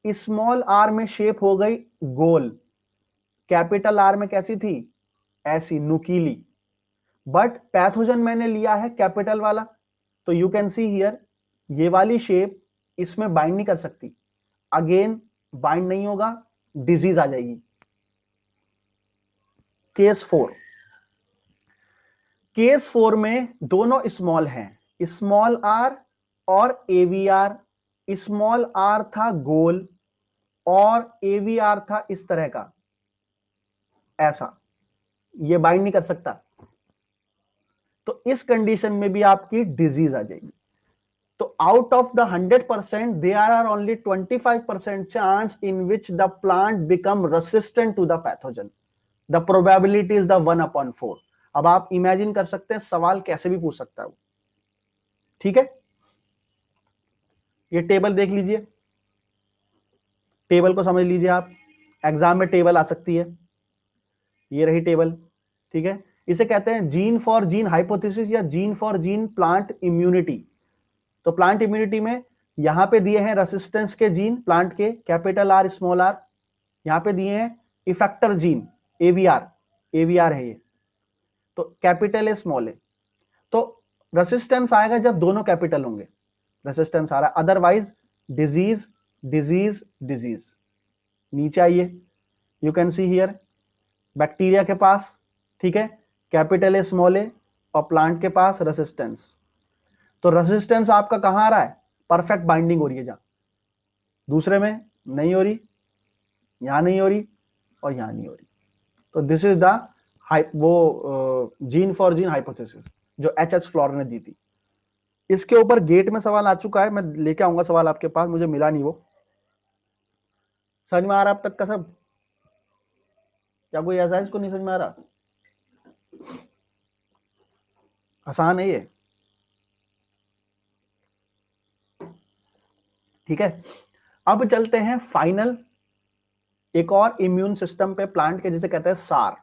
स्मॉल आर में शेप हो गई गोल, कैपिटल आर में कैसी थी? ऐसी नुकीली। बट पैथोजन मैंने लिया है कैपिटल वाला, तो यू कैन सी हियर, ये वाली शेप इसमें बाइंड नहीं कर सकती, अगेन बाइंड नहीं होगा, डिजीज आ जाएगी। केस 4। केस 4 में दोनों स्मॉल हैं, स्मॉल आर और एवीआर। स्मॉल आर था गोल और एवीआर था इस तरह का, ऐसा, ये बाइंड नहीं कर सकता। तो इस कंडीशन में भी आपकी डिजीज आ जाएगी। तो out of the 100%, there are only 25% chance in which the plant become resistant to the pathogen. The probability is the 1/4। अब आप इमेजिन कर सकते हैं सवाल कैसे भी पूछ सकता है वो, ठीक है। ये टेबल देख लीजिए, टेबल को समझ लीजिए आप, एग्जाम में टेबल आ सकती है, ये रही टेबल, ठीक है। इसे कहते हैं जीन फॉर जीन हाइपोथेसिस या gene for gene plant immunity. तो प्लांट इम्यूनिटी में यहां पे दिए हैं रेसिस्टेंस के जीन प्लांट के, कैपिटल आर स्मॉल आर। यहां पे दिए हैं इफेक्टर जीन, एवीआर, एवीआर है ये, तो कैपिटल है स्मॉल है। तो रेसिस्टेंस आएगा जब दोनों कैपिटल होंगे, रेसिस्टेंस आ रहा है, अदरवाइज डिजीज डिजीज डिजीज। नीचे आइए, you can see here bacteria के पास, ठीक है, कैपिटल है स्मॉल है, और प्लांट के पास रेसिस्टेंस। तो रेसिस्टेंस आपका कहां आ रहा है, परफेक्ट बाइंडिंग हो रही है जहां, दूसरे में नहीं हो रही, यहां नहीं हो रही और यहां नहीं हो रही। तो दिस इज द वो जीन फॉर जीन हाइपोथेसिस जो एच फ्लोर ने दी थी। इसके ऊपर गेट में सवाल आ चुका है, मैं लेके आऊंगा सवाल आपके पास, मुझे मिला नहीं वो। समझ में आ रहा है अब तक का सब? क्या कोई ऐसा है इसको नहीं समझ में आ रहा? आसान है ये, ठीक है। अब चलते हैं फाइनल एक और इम्यून सिस्टम पे प्लांट के, जिसे कहते हैं सार।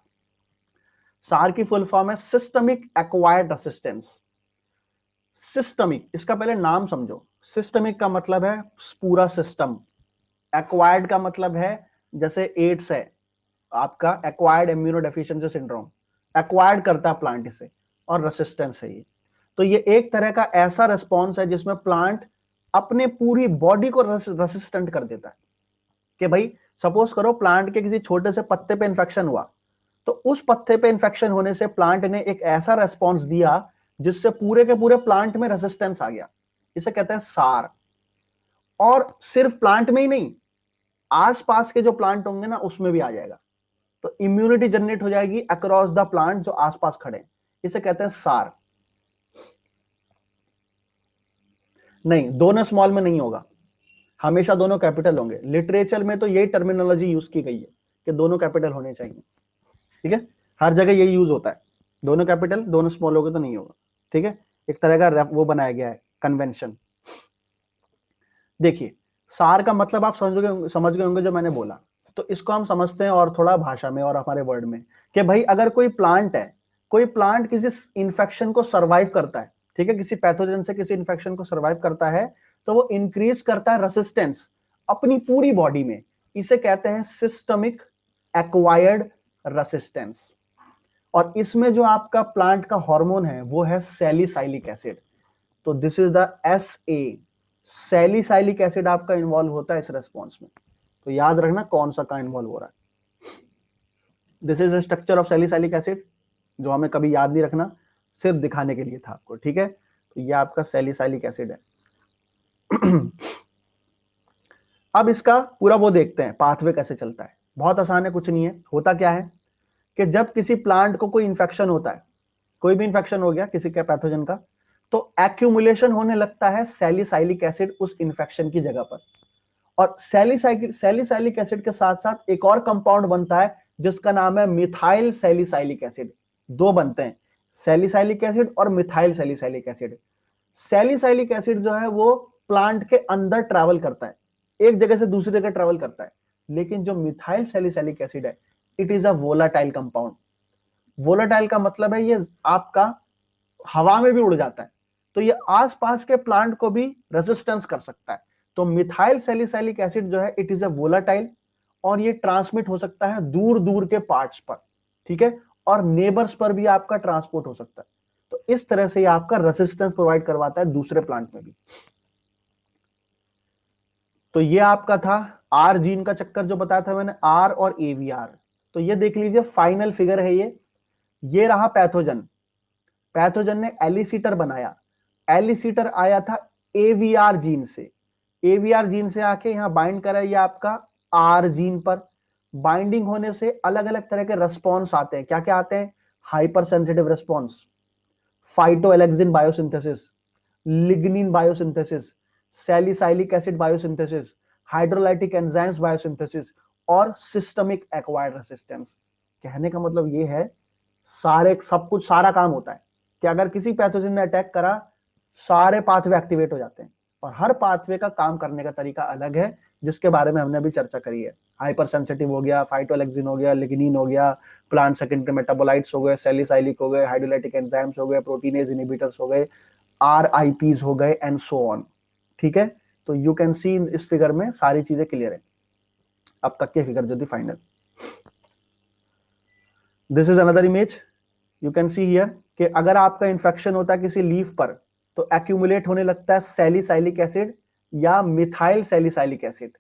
सार की फुल फॉर्म है सिस्टमिक एक्वायर्ड रेसिस्टेंस। सिस्टमिक, इसका पहले नाम समझो। सिस्टमिक का मतलब है पूरा सिस्टम, एक्वायर्ड का मतलब है जैसे एड्स है आपका, acquired immuno deficiency syndrome, acquired करता है प्लांट इसे, और रेसिस्टेंस है ये। तो ये एक तरह का ऐसा रिस्पॉन्स है जिसमें प्लांट अपने पूरी बॉडी को रेसिस्टेंट कर देता है। कि भाई सपोज करो प्लांट के किसी छोटे से पत्ते पे इंफेक्शन हुआ, तो उस पत्ते पे इंफेक्शन होने से प्लांट ने एक ऐसा रेस्पॉन्स दिया जिससे पूरे के पूरे प्लांट में रेसिस्टेंस आ गया, इसे कहते हैं सार। और सिर्फ प्लांट में ही नहीं, आसपास के जो प्लांट होंगे ना उसमें भी आ जाएगा, तो इम्यूनिटी जनरेट हो जाएगी अक्रॉस द प्लांट जो आसपास खड़े हैं, इसे कहते हैं सार। नहीं, दोनों स्मॉल में नहीं होगा, हमेशा दोनों कैपिटल होंगे। लिटरेचर में तो यही टर्मिनोलॉजी यूज की गई है कि दोनों कैपिटल होने चाहिए, ठीक है, हर जगह यही यूज होता है, दोनों कैपिटल दोनों स्मॉल होगा तो नहीं होगा, ठीक है, एक तरह का वो बनाया गया है कन्वेंशन। देखिए, सार का मतलब आप समझ गए होंगे जो मैंने बोला। तो इसको हम समझते हैं और थोड़ा भाषा में और हमारे वर्ड में, कि भाई अगर कोई प्लांट है, कोई प्लांट किसी इन्फेक्शन को सर्वाइव करता है, ठीक है, किसी पैथोजन से किसी इन्फेक्शन को सर्वाइव करता है, तो वो इंक्रीज करता है रेसिस्टेंस अपनी पूरी बॉडी में, इसे कहते हैं सिस्टमिक एक्वायर्ड रेसिस्टेंस। और इसमें जो आपका प्लांट का हार्मोन है वो है सैलिसाइलिक एसिड। तो this is the SA, salicylic acid आपका इन्वॉल्व होता है इस रेस्पॉन्स में। तो याद रखना कौन सा का इन्वॉल्व हो रहा है। This is the structure of salicylic acid, जो हमें कभी याद नहीं रखना, सिर्फ दिखाने के लिए था आपको, ठीक है। तो ये आपका सैलिसाइलिक एसिड है। अब इसका पूरा वो देखते हैं पाथवे कैसे चलता है, बहुत आसान है, कुछ नहीं है। होता क्या है कि जब किसी प्लांट को कोई इंफेक्शन होता है, कोई भी इंफेक्शन हो गया किसी के पैथोजन का, तो एक्यूमुलेशन होने लगता है सैलिसाइलिक एसिड उस इंफेक्शन की जगह पर। और सैलिसाइलिक एसिड के साथ साथ एक और कंपाउंड बनता है जिसका नाम है मिथाइल सैलिसाइलिक एसिड। दो बनते हैं, सैलिसाइलिक एसिड और methyl salicylic acid. Salicylic acid जो है वो प्लांट के अंदर ट्रैवल करता है, एक जगह से दूसरी जगह ट्रैवल करता है। लेकिन जो मिथाइल सैलिसाइलिक एसिड है, it is a volatile compound. Volatile का मतलब है ये आपका हवा में भी उड़ जाता है, तो ये आसपास के प्लांट को भी रेजिस्टेंस कर सकता है। तो मिथाइल सैलिसाइलिक एसिड जो है इट इज अ वोलाटाइल, और ये ट्रांसमिट हो सकता है दूर दूर के पार्ट्स पर, ठीक है, और नेबर्स पर भी आपका ट्रांसपोर्ट हो सकता है। तो इस तरह से ये आपका रेजिस्टेंस प्रोवाइड करवाता है दूसरे प्लांट में भी। तो ये आपका था आर जीन का चक्कर जो बताया था मैंने, आर और AVR। तो ये देख लीजिए फाइनल फिगर है ये रहा पैथोजन। पैथोजन ने एलिसिटर बनाया, एलिसिटर आया था AVR जीन से, AVR जीन से आके यहां बाइंड करा ये आपका आर जीन पर। बाइंडिंग होने से अलग अलग तरह के रेस्पॉन्स आते हैं, क्या क्या आते हैं, hyper sensitive response, phytoalexin biosynthesis, lignin biosynthesis, salicylic acid biosynthesis, hydrolytic enzymes biosynthesis, और सिस्टमिक एक्वायर्ड रेसिस्टेंस। कहने का मतलब ये है सारे सब कुछ सारा काम होता है कि अगर किसी पैथोजन ने अटैक करा, सारे पाथवे एक्टिवेट हो जाते हैं, और हर पाथवे का काम करने का तरीका अलग है, जिसके बारे में हमने अभी चर्चा करी है। हाइपर सेंसिटिव हो गया, फाइटोलेक्सिन हो गया, लिग्निन हो गया, प्लांट सेकेंडरी मेटाबोलाइट्स हो गए, सैलिसाइलिक हो गए, हाइड्रोलाइटिक एंजाइम्स हो गए, प्रोटीनेज इनहिबिटर्स हो गए, RIPs हो गए, एंड सो ऑन, ठीक है। तो यू कैन सी इस फिगर में सारी चीजें क्लियर है, अब तक के फिगर जो थी final. This is another image, you can see here कि अगर आपका इंफेक्शन होता है किसी लीफ पर तो एक्यूमुलेट होने लगता है सैलिसाइलिक एसिड या मिथाइल सैलिसाइलिक एसिड।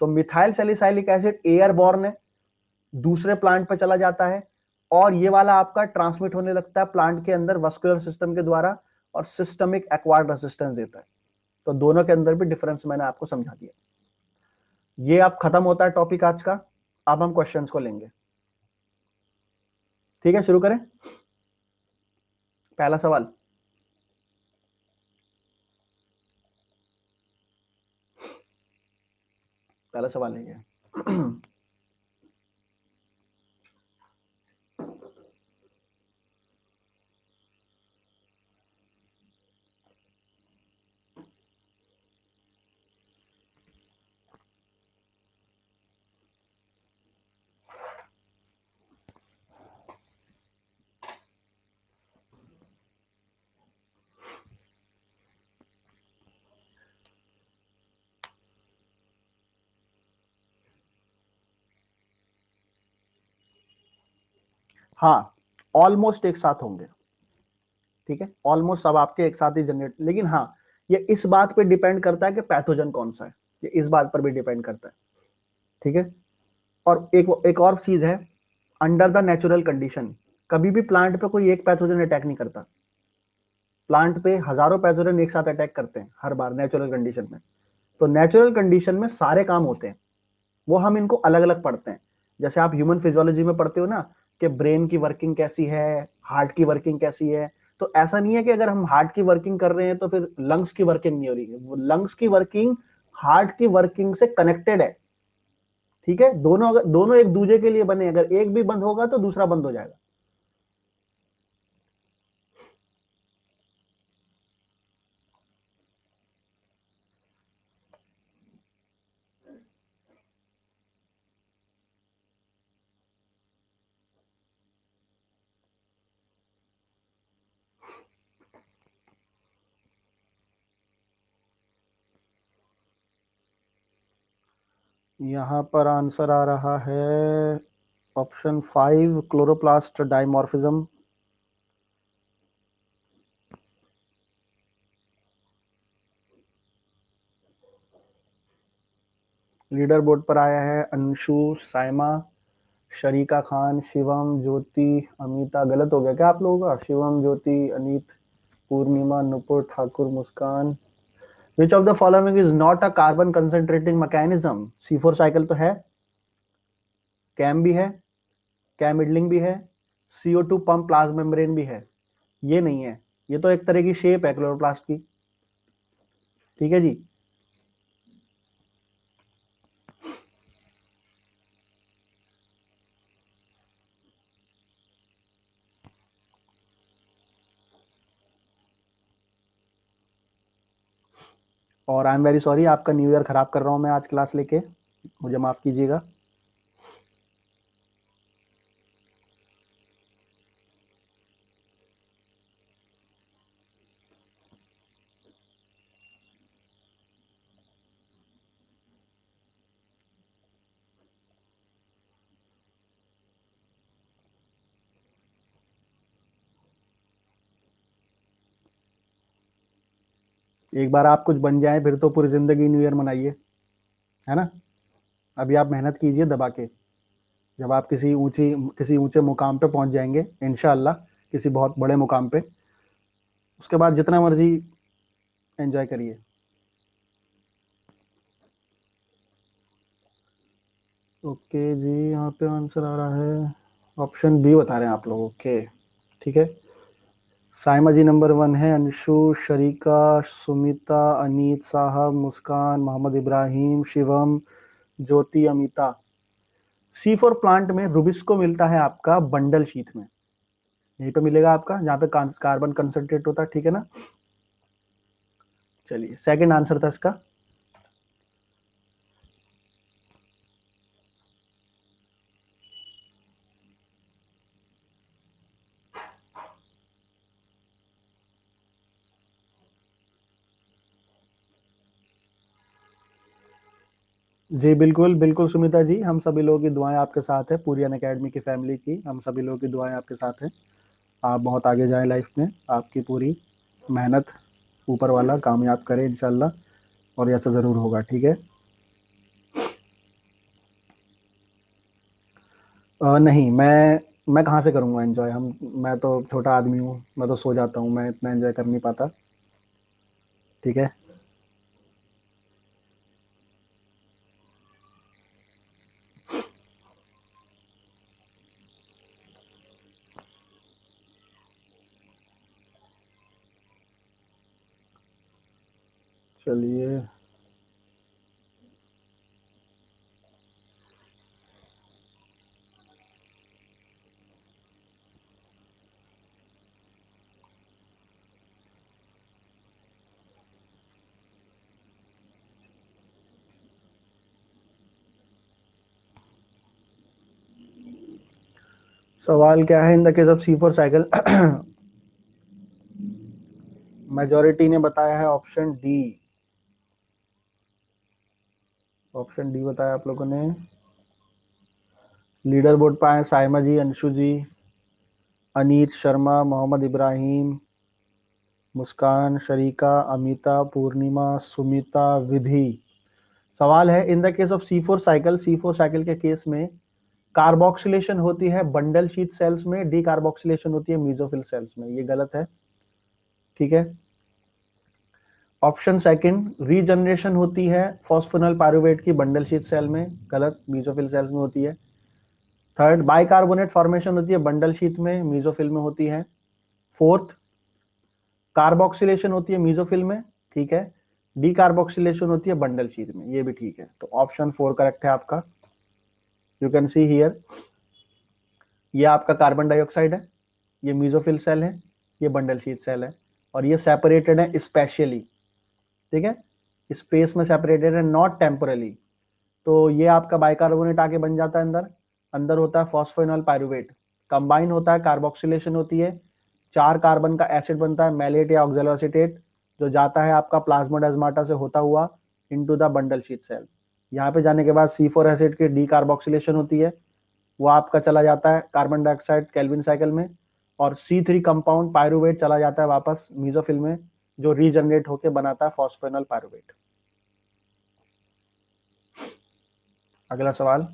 तो मिथाइल सैलिसाइलिक एसिड एयरबॉर्न है, दूसरे प्लांट पर चला जाता है, और ये वाला आपका ट्रांसमिट होने लगता है प्लांट के अंदर वस्कुलर सिस्टम के द्वारा, और सिस्टमिक एक्वायर्ड रेजिस्टेंस देता है। तो दोनों के अंदर भी डिफरेंस मैंने आपको समझा दिया। ये अब खत्म होता है टॉपिक आज का, अब हम क्वेश्चंस को लेंगे। ठीक है, शुरू करें। पहला सवाल, पहला सवाल है ये। हाँ, ऑलमोस्ट एक साथ होंगे, ठीक है, ऑलमोस्ट सब आपके एक साथ ही जनरेट, लेकिन हाँ ये इस बात पे डिपेंड करता है कि पैथोजन कौन सा है, ये इस बात पर भी डिपेंड करता है, ठीक है। और एक और चीज है, अंडर द नेचुरल कंडीशन कभी भी प्लांट पे कोई एक पैथोजन अटैक नहीं करता, प्लांट पे हजारों पैथोजन एक साथ अटैक करते हैं हर बार नेचुरल कंडीशन में। तो नेचुरल कंडीशन में सारे काम होते हैं, वो हम इनको अलग अलग पढ़ते हैं। जैसे आप ह्यूमन फिजियोलॉजी में पढ़ते हो ना कि ब्रेन की वर्किंग कैसी है, हार्ट की वर्किंग कैसी है, तो ऐसा नहीं है कि अगर हम हार्ट की वर्किंग कर रहे हैं तो फिर लंग्स की वर्किंग नहीं हो रही है, वो लंग्स की वर्किंग हार्ट की वर्किंग से कनेक्टेड है, ठीक है। दोनों एक दूसरे के लिए बने, अगर एक भी बंद होगा तो दूसरा बंद हो जाएगा। यहां पर आंसर आ रहा है option 5, chloroplast dimorphism. Leader board पर आया है अंशु, साइमा, शरीका खान, शिवम, ज्योति, अमिता। गलत हो गया क्या आप लोगों का? Shivam, Jyoti, Anit, Purnima, Nupur, Thakur, Muskan. Which of the following is not a carbon concentrating mechanism? C4 cycle तो है, कैम भी है, कैम इडलिंग भी है, CO2 पंप प्लाज्मा मेम्ब्रेन भी है, ये नहीं है। ये तो एक तरह की शेप है क्लोरोप्लास्ट की, ठीक है जी। और आई एम वेरी सॉरी, आपका न्यू ईयर खराब कर रहा हूं मैं आज क्लास लेके, मुझे माफ कीजिएगा। एक बार आप कुछ बन जाए फिर तो पूरी जिंदगी न्यू ईयर मनाइए, है ना। अभी आप मेहनत कीजिए दबा के, जब आप किसी ऊंचे मुकाम पे पहुंच जाएंगे इंशाल्लाह, किसी बहुत बड़े मुकाम पे, उसके बाद जितना मर्जी एंजॉय करिए। ओके जी, यहाँ पे आंसर आ रहा है ऑप्शन बी बता रहे हैं आप लोग, ओके ठीक है। साइमा जी नंबर 1 है, अंशु, शरीका, सुमिता, अनीत साहब, मुस्कान, मोहम्मद इब्राहिम, शिवम, ज्योति, अमिता। C4 प्लांट में रुबिस्को मिलता है आपका बंडल शीट में, यहीं पे मिलेगा आपका जहाँ पे कार्बन कंसंट्रेट होता है, ठीक है ना। चलिए सेकंड आंसर था इसका। जी बिल्कुल बिल्कुल सुमिता जी, हम सभी लोगों की दुआएं आपके साथ है, पूरी अन अकेडमी की फैमिली की हम सभी लोगों की दुआएं आपके साथ है। आप बहुत आगे जाएं लाइफ में, आपकी पूरी मेहनत ऊपर वाला कामयाब करे इंशाल्लाह, और ऐसा ज़रूर होगा, ठीक है। नहीं, मैं कहाँ से करूँगा एंजॉय, हम मैं तो छोटा आदमी हूँ, मैं तो सो जाता हूँ, मैं इतना एंजॉय कर नहीं पाता, ठीक है। चलिए, सवाल क्या है, in the case of C4 cycle majority ने बताया है ऑप्शन डी, ऑप्शन डी बताया आप लोगों ने। लीडर बोर्ड पाए साइमा जी, अंशु जी, अनीत शर्मा, मोहम्मद इब्राहिम, मुस्कान, शरीका, अमिता, पूर्णिमा, सुमिता, विधि। सवाल है, in the case of C4 cycle के केस में कार्बोक्सिलेशन होती है बंडल शीट सेल्स में, डी कार्बोक्सिलेशन होती है मीजोफिल सेल्स में, ये गलत है, ठीक है। ऑप्शन सेकंड, रीजनरेशन होती है फॉस्फोनल पायरुवेट की बंडल शीट सेल में, गलत, मीजोफिल सेल्स में होती है। थर्ड, बाइकार्बोनेट फॉर्मेशन होती है बंडल शीट में, मीजोफिल में होती है। फोर्थ, कार्बोक्सिलेशन होती है मीजोफिल में, ठीक है। डी कार्बोक्सिलेशन होती है बंडल शीट में, ये भी ठीक है, तो ऑप्शन 4 करेक्ट है आपका। यू कैन सी हियर, ये आपका कार्बन डाइऑक्साइड है, ये मीजोफिल सेल है, ये बंडल शीट सेल है, और ये सेपरेटेड है स्पेशली, ठीक है, स्पेस में सेपरेटेड है, नॉट टेम्पोरली। तो ये आपका बाइकार्बोनेट आके बन जाता है अंदर, अंदर होता है फॉस्फोइनॉल पायरुवेट, कंबाइन होता है, कार्बोक्सिलेशन होती है, 4 कार्बन का एसिड बनता है मैलेट या ऑक्सैलोएसीटेट, जो जाता है आपका प्लाज्मोडेस्माटा से होता हुआ into the bundle sheet cell. यहाँ पे जाने के बाद C4 एसिड की डी कार्बोक्सिलेशन होती है, वो आपका चला जाता है कार्बन डाइऑक्साइड केल्विन साइकिल में, और C3 कंपाउंड पायरुवेट चला जाता है वापस मीजोफिल में, जो रीजनरेट होकर बनाता है फॉस्फोइनॉल पायरुवेट। अगला सवाल।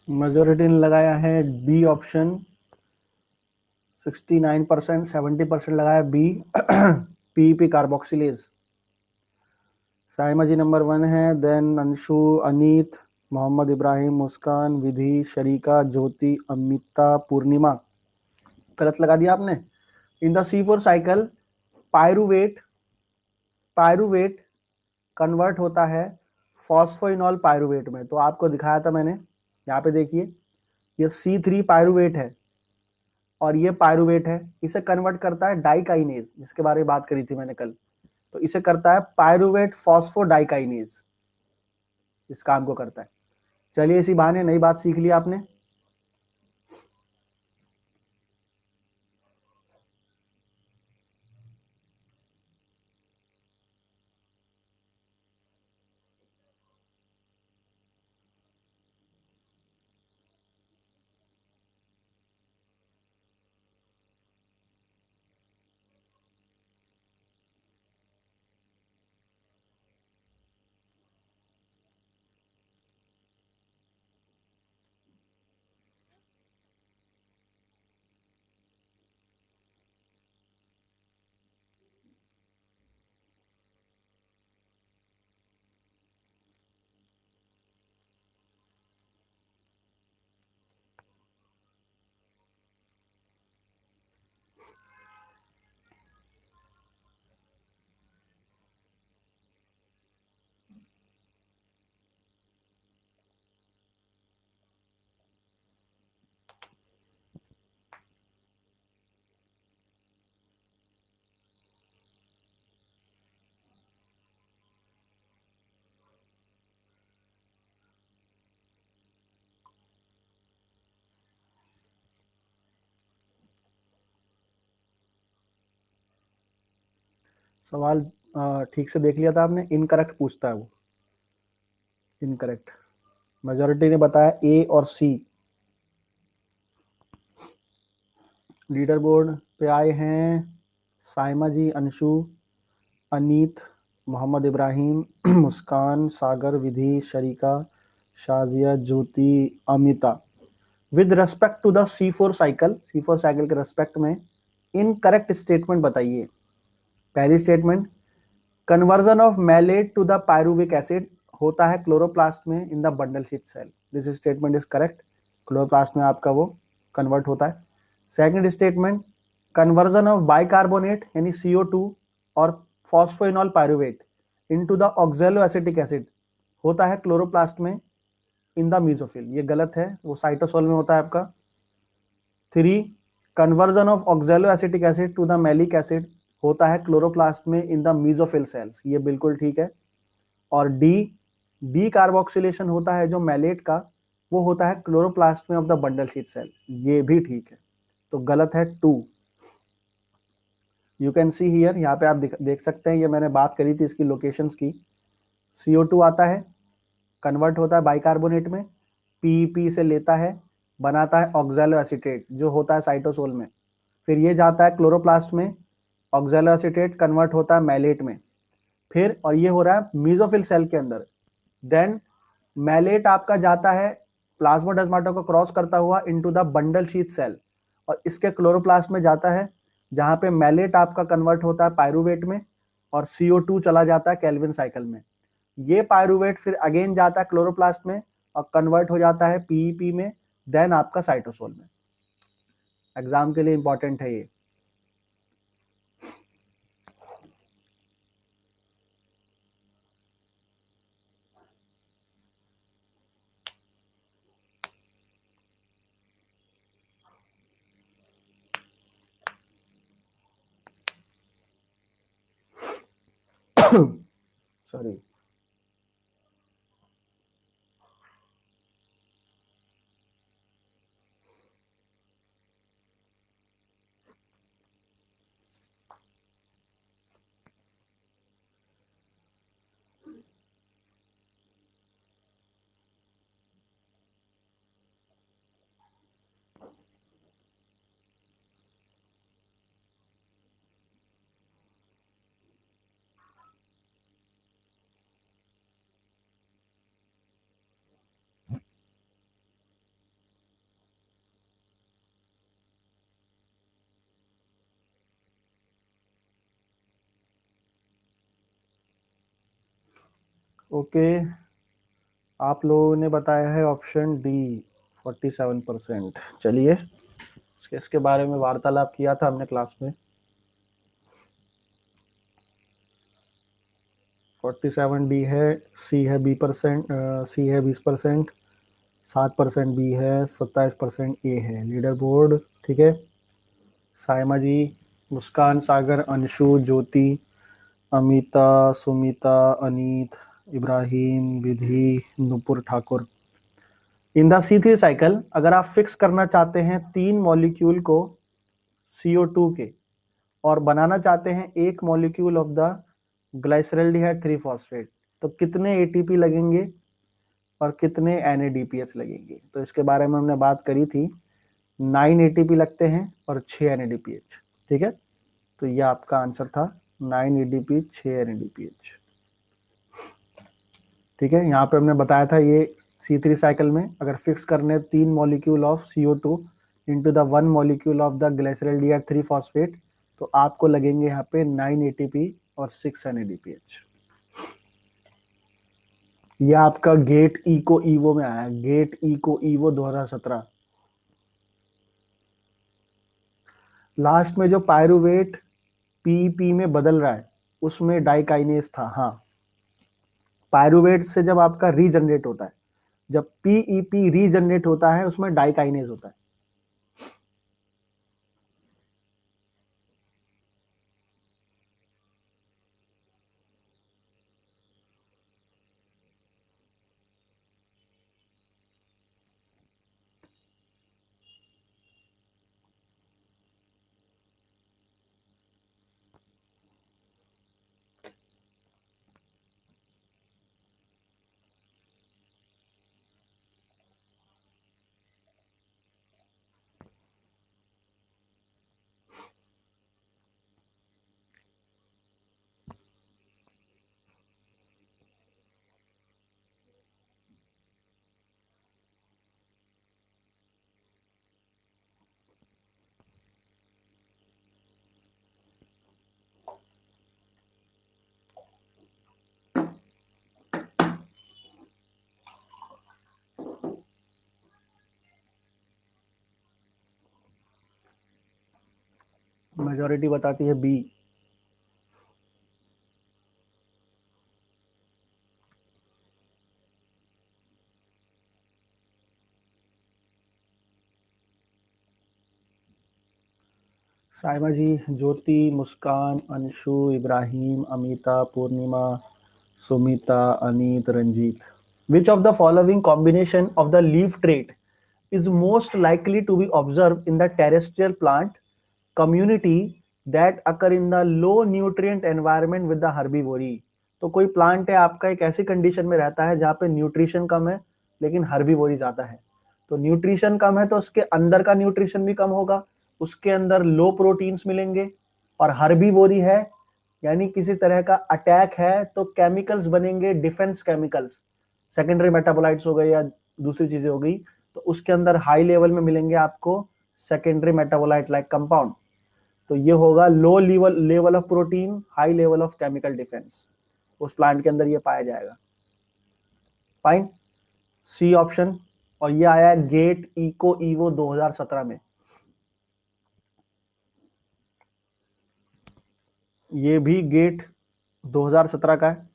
मेजोरिटी ने लगाया है बी ऑप्शन, 69%, 70% लगाया बी, पीपी कार्बोक्सिलेज। साइमा जी नंबर 1 है, देन अंशु, अनीत, मोहम्मद इब्राहिम, मुस्कान, विधि, शरीका, ज्योति, अमिता, पूर्णिमा। गलत लगा दिया आपने। In the C4 cycle, pyruvate pyruvate convert होता है फॉस्फोइनॉल पायरुवेट में, तो आपको दिखाया था मैंने, यहाँ पे देखिए, ये C3 पायरुवेट है और ये पायरुवेट है, इसे कन्वर्ट करता है डाइकाइनेज, जिसके बारे में बात करी थी मैंने कल, तो इसे करता है पायरुवेट फॉस्फोडाइकाइनेज, इस काम को करता है। चलिए, इसी बहाने नई बात सीख ली आपने। सवाल ठीक से देख लिया था आपने? इनकरेक्ट पूछता है वो, इनकरेक्ट। मेजोरिटी ने बताया ए और सी। लीडर बोर्ड पे आए हैं Saima ji, Anshu, Anit, Mohammad Ibrahim, Muskan, Sagar, Vidhi, Sharika, Shazia, Jyoti, Amita. With respect to the C4 cycle, C4 cycle के रेस्पेक्ट में इनकरेक्ट स्टेटमेंट बताइए। पहली statement, conversion of malate to the pyruvic acid होता है क्लोरोप्लास्ट में in the bundle sheet cell. This statement is correct. Chloroplast में आपका वो कन्वर्ट होता है। Second statement, conversion of bicarbonate यानी CO2 और phosphoenol pyruvate into the oxalo acetic acid होता है क्लोरोप्लास्ट में इन द मीसोफिल। ये गलत है, वो साइटोसोल में होता है आपका। 3, conversion of oxalo acetic acid to the malic acid होता है क्लोरोप्लास्ट में इन द मीसोफिल सेल्स। ये बिल्कुल ठीक है। और डी कार्बोक्सिलेशन होता है जो मैलेट का, वो होता है क्लोरोप्लास्ट में of the bundle sheet cell. ये भी ठीक है। तो गलत है 2। यू कैन सी हियर, यहाँ पे आप देख सकते हैं, ये मैंने बात करी थी इसकी लोकेशंस की। CO2 आता है, कन्वर्ट होता है बाइकार्बोनेट में, PEP से लेता है, बनाता है ऑक्सैलो एसीटेट जो होता है साइटोसोल में। फिर ये जाता है क्लोरोप्लास्ट में, ऑक्सैलो एसीटेट कन्वर्ट होता है मैलेट में। फिर और ये हो रहा है मीसोफिल सेल के अंदर। देन मैलेट आपका जाता है प्लाज्मोडेस्माटा को क्रॉस करता हुआ into the bundle sheath cell और इसके क्लोरोप्लास्ट में जाता है, जहां पे मैलेट आपका कन्वर्ट होता है पायरुवेट में और CO2 चला जाता है केल्विन साइकिल में। ये पायरुवेट फिर अगेन जाता है क्लोरोप्लास्ट में और कन्वर्ट हो जाता है PEP में, देन आपका साइटोसोल में। एग्जाम के लिए इंपॉर्टेंट है ये। सॉरी। ओके, आप लोगों ने बताया है ऑप्शन डी 47%। चलिए, इसके बारे में वार्तालाप किया था हमने क्लास में। 47 डी है, सी है 20%, 7% बी है, 27% ए है। लीडर बोर्ड ठीक है, Saima ji, Muskan, Sagar, Anshu, Jyoti, Amita, Sumita, Anit, Ibrahim, Vidhi, Nupur Thakur. In the C3 cycle अगर आप फिक्स करना चाहते हैं 3 मॉलिक्यूल को CO2 के और बनाना चाहते हैं एक molecule of the glyceraldehyde 3 phosphate, तो कितने ATP लगेंगे और कितने NADPH लगेंगे? तो इसके बारे में हमने बात करी थी। 9 ATP लगते हैं और 6 NADPH। ठीक है, तो ये आपका आंसर था, 9 ATP 6 NADPH। ठीक है, यहाँ पे हमने बताया था ये C3 साइकिल में अगर फिक्स करने 3 molecule of CO2 into the 1 molecule of the glyceraldehyde 3 phosphate, तो आपको लगेंगे यहाँ पे 9 ATP और 6 NADPH। ये आपका गेट इको ईवो में आया, गेट इको ईवो 2017। लास्ट में जो पायरुवेट PEP में बदल रहा है उसमें डाइकाइनेज था। हाँ, पायरुवेट से जब आपका रीजनरेट होता है, जब PEP रीजनरेट होता है उसमें डाइकाइनेज होता है। मेजॉरिटी बताती है B. Saima ji, Jyoti, Muskan, Anshu, Ibrahim, Amita, Purnima, Sumita, Aneet, Ranjeet. Which of the following combination of the leaf trait is most likely to be observed in the terrestrial plant community that occur in the low nutrient environment with the herbivory? तो कोई प्लांट है आपका एक ऐसी कंडीशन में रहता है जहां पे न्यूट्रिशन कम है लेकिन हर्बीवोरी ज्यादा है। तो न्यूट्रिशन कम है तो उसके अंदर का न्यूट्रिशन भी कम होगा, उसके अंदर लो प्रोटीन्स मिलेंगे। और हर्बीवोरी है यानी किसी तरह का अटैक है तो केमिकल्स बनेंगे, डिफेंस केमिकल्स, सेकेंडरी मेटाबोलाइट्स हो गए या दूसरी चीजें हो गई, तो उसके अंदर हाई लेवल में मिलेंगे आपको सेकेंडरी मेटाबोलाइट लाइक कंपाउंड। तो ये होगा low level level of protein, high level of chemical defence, उस प्लांट के अंदर ये पाया जाएगा। Fine, C option. और ये आया है गेट इको ईवो 2017 में। ये भी गेट 2017 का है।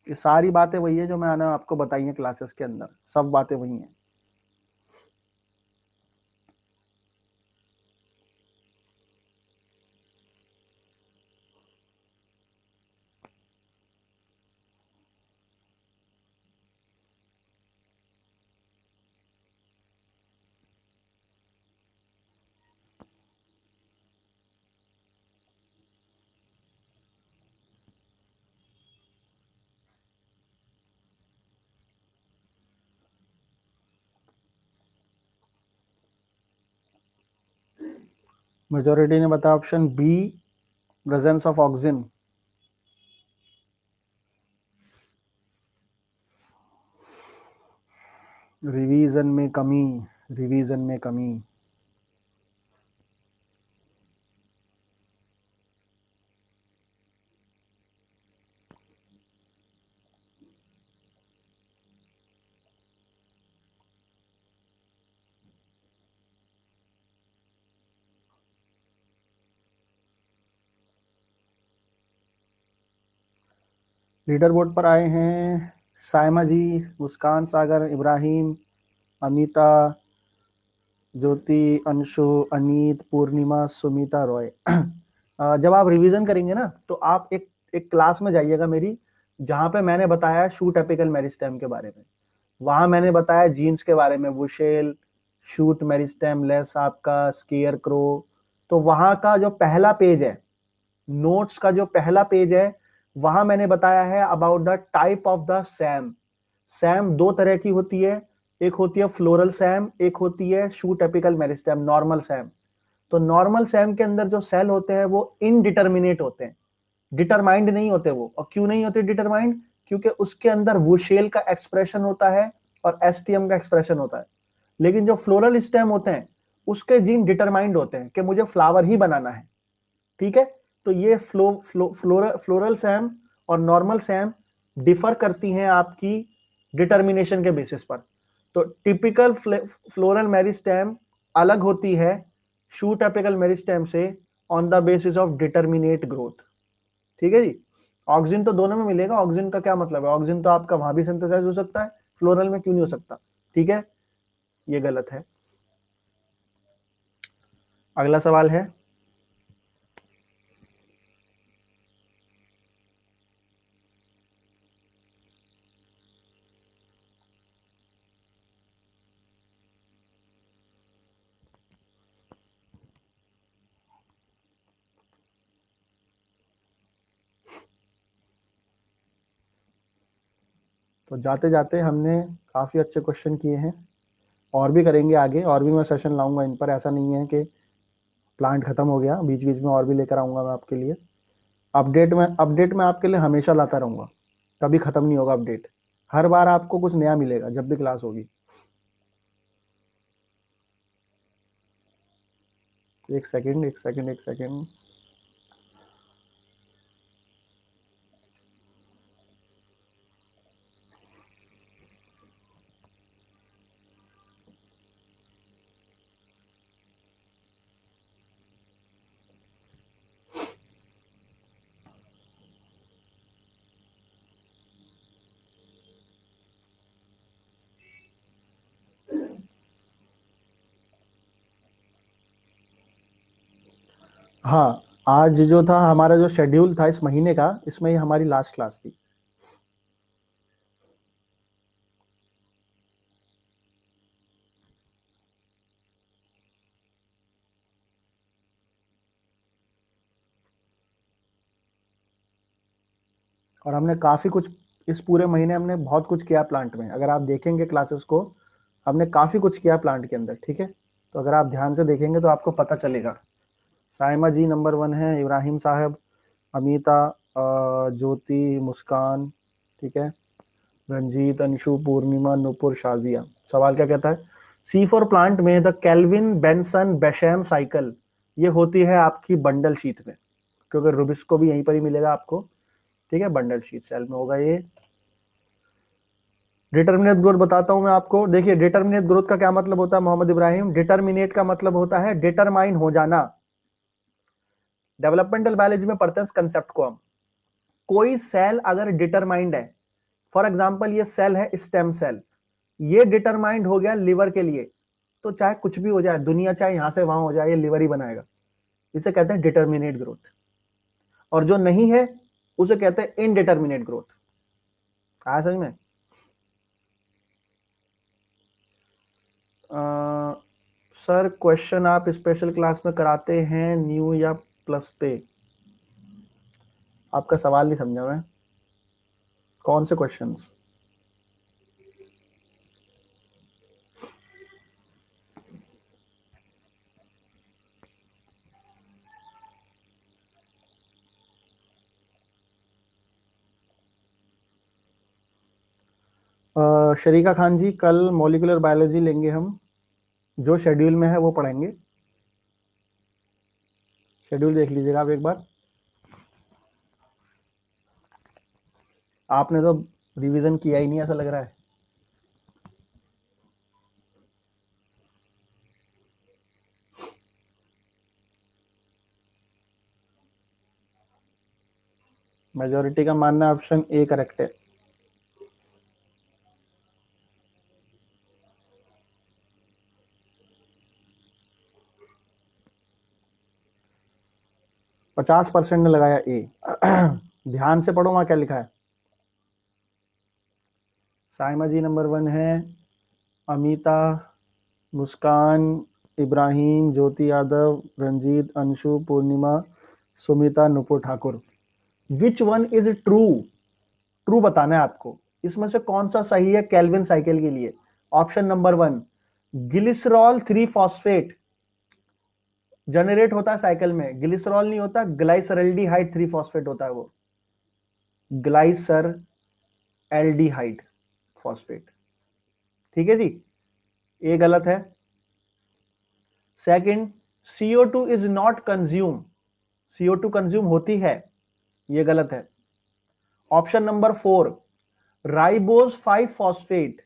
ये सारी बातें वही है जो मैंने आपको बताई है क्लासेस के अंदर, सब बातें वही हैं। मेजोरिटी ने बताया option B, presence of auxin. Revision में कमी, रिवीजन में कमी। लीडर बोर्ड पर आए हैं साइमा जी, मुस्कान, सागर, इब्राहिम, अमिता, ज्योति, अंशु, अनीत, पूर्णिमा, सुमिता, रॉय। जब आप रिवीजन करेंगे ना तो आप एक क्लास में जाइएगा मेरी, जहां पे मैंने बताया शूट एपिकल मेरिस्टेम के बारे में। वहां मैंने बताया जीन्स के बारे में, वुशेल, शूट मेरिस्टेम लेस, आपका स्केयर क्रो। तो वहां का जो पहला पेज है, नोट्स का जो पहला पेज है, वहां मैंने बताया है about the type of the Sam. Sam दो तरह की होती है, एक होती है फ्लोरल सैम, एक होती है shoot apical meristem, normal Sam. तो नॉर्मल सैम के अंदर जो सेल होते हैं वो इनडिटर्मिनेट होते हैं, डिटरमाइंड नहीं होते वो। और क्यों नहीं होते डिटरमाइंड? क्योंकि उसके अंदर वुशेल का एक्सप्रेशन होता है और एसटीएम का एक्सप्रेशन होता है। लेकिन जो फ्लोरल स्टेम होते हैं उसके जीन डिटरमाइंड होते हैं कि मुझे फ्लावर ही बनाना है। ठीक है, तो ये फ्लोरल सैम और नॉर्मल सैम डिफर करती हैं आपकी डिटर्मिनेशन के बेसिस पर। तो टिपिकल फ्लोरल मेरिस्टेम अलग होती है शूट एपिकल मेरिस्टेम से on the basis of determinate growth. ठीक है जी। ऑक्सिन तो दोनों में मिलेगा, ऑक्सिन का क्या मतलब है, ऑक्सिन तो आपका वहां भी सिंथेसाइज हो सकता है, फ्लोरल में क्यों नहीं हो सकता? ठीक है, ये गलत है। अगला सवाल है, तो जाते जाते हमने काफी अच्छे क्वेश्चन किए हैं, और भी करेंगे आगे, और भी मैं सेशन लाऊंगा इन पर। ऐसा नहीं है कि प्लांट खत्म हो गया, बीच बीच में और भी लेकर आऊंगा मैं आपके लिए। अपडेट में आपके लिए हमेशा लाता रहूंगा, कभी खत्म नहीं होगा अपडेट। हर बार आपको कुछ नया मिलेगा जब भी क्लास होगी। एक सेकंड, एक सेकंड, एक सेकंड। हाँ, आज जो था हमारा जो शेड्यूल था इस महीने का, इसमें ये हमारी लास्ट क्लास थी। और हमने काफी कुछ इस पूरे महीने हमने बहुत कुछ किया प्लांट में। अगर आप देखेंगे क्लासेस को, हमने काफी कुछ किया प्लांट के अंदर, ठीक है। तो अगर आप ध्यान से देखेंगे तो आपको पता चलेगा। साइमा जी नंबर 1 है, इब्राहिम साहब, अमीता, ज्योति, मुस्कान, ठीक है, रंजीत, अंशु, पूर्णिमा, नुपुर, शाजिया। सवाल क्या कहता है? सी फॉर प्लांट में द केल्विन बेंसन बेशैम साइकिल, ये होती है आपकी बंडल शीट में, क्योंकि रूबिक्स को भी यहीं पर ही मिलेगा आपको, ठीक है। बंडल शीट सेल में होगा ये। डिटर्मिनेट ग्रोथ बताता हूं मैं आपको। देखिए, डिटर्मिनेट ग्रोथ का क्या मतलब होता है मोहम्मद इब्राहिम? डिटर्मिनेट का मतलब होता है डिटरमाइन हो जाना। डेवलपमेंटल बायोलॉजी में पढ़ते हैं इस कंसेप्ट को हम। कोई सेल अगर डिटरमाइंड है, फॉर एग्जांपल ये सेल है स्टेम सेल, ये डिटरमाइंड हो गया लिवर के लिए, तो चाहे कुछ भी हो जाए दुनिया, चाहे यहां से वहां हो जाए, ये लिवर ही बनाएगा। इसे कहते हैं डिटर्मिनेट ग्रोथ। और जो नहीं है उसे कहते हैं इनडिटर्मिनेट ग्रोथ। आया समझ में? सर क्वेश्चन आप स्पेशल क्लास में कराते हैं न्यू या प्लस पे? आपका सवाल नहीं समझा मैं। कौन से क्वेश्चंस? शरीका खान जी, कल मॉलिक्यूलर बायोलॉजी लेंगे हम, जो शेड्यूल में है वो पढ़ेंगे। शेड्यूल देख लीजिएगा आप एक बार। आपने तो रिवीजन किया ही नहीं ऐसा लग रहा है। मेजोरिटी का मानना ऑप्शन ए करेक्ट है। %50 ने लगाया ए। ध्यान से पढ़ो वहां क्या लिखा है। साइमा जी नंबर 1 है, Amita, Muskan, Ibrahim, Jyoti Yadav, Ranjit, Anshu, Purnima, Sumita, Nupur Thakur. Which one is true? True बताना है आपको। इसमें से कौन सा सही है केल्विन साइकिल के लिए? Option number 1, glycerol 3 phosphate generate होता है साइकिल में। ग्लिसरॉल नहीं होता, ग्लाइसरल्डिहाइड 3 फॉस्फेट होता है वो, ग्लाइसर एल्डिहाइड फॉस्फेट, ठीक है जी। ये गलत है। Second, CO2 is not consume, CO2 consume होती है, ये गलत है। Option number 4, ribose 5 phosphate,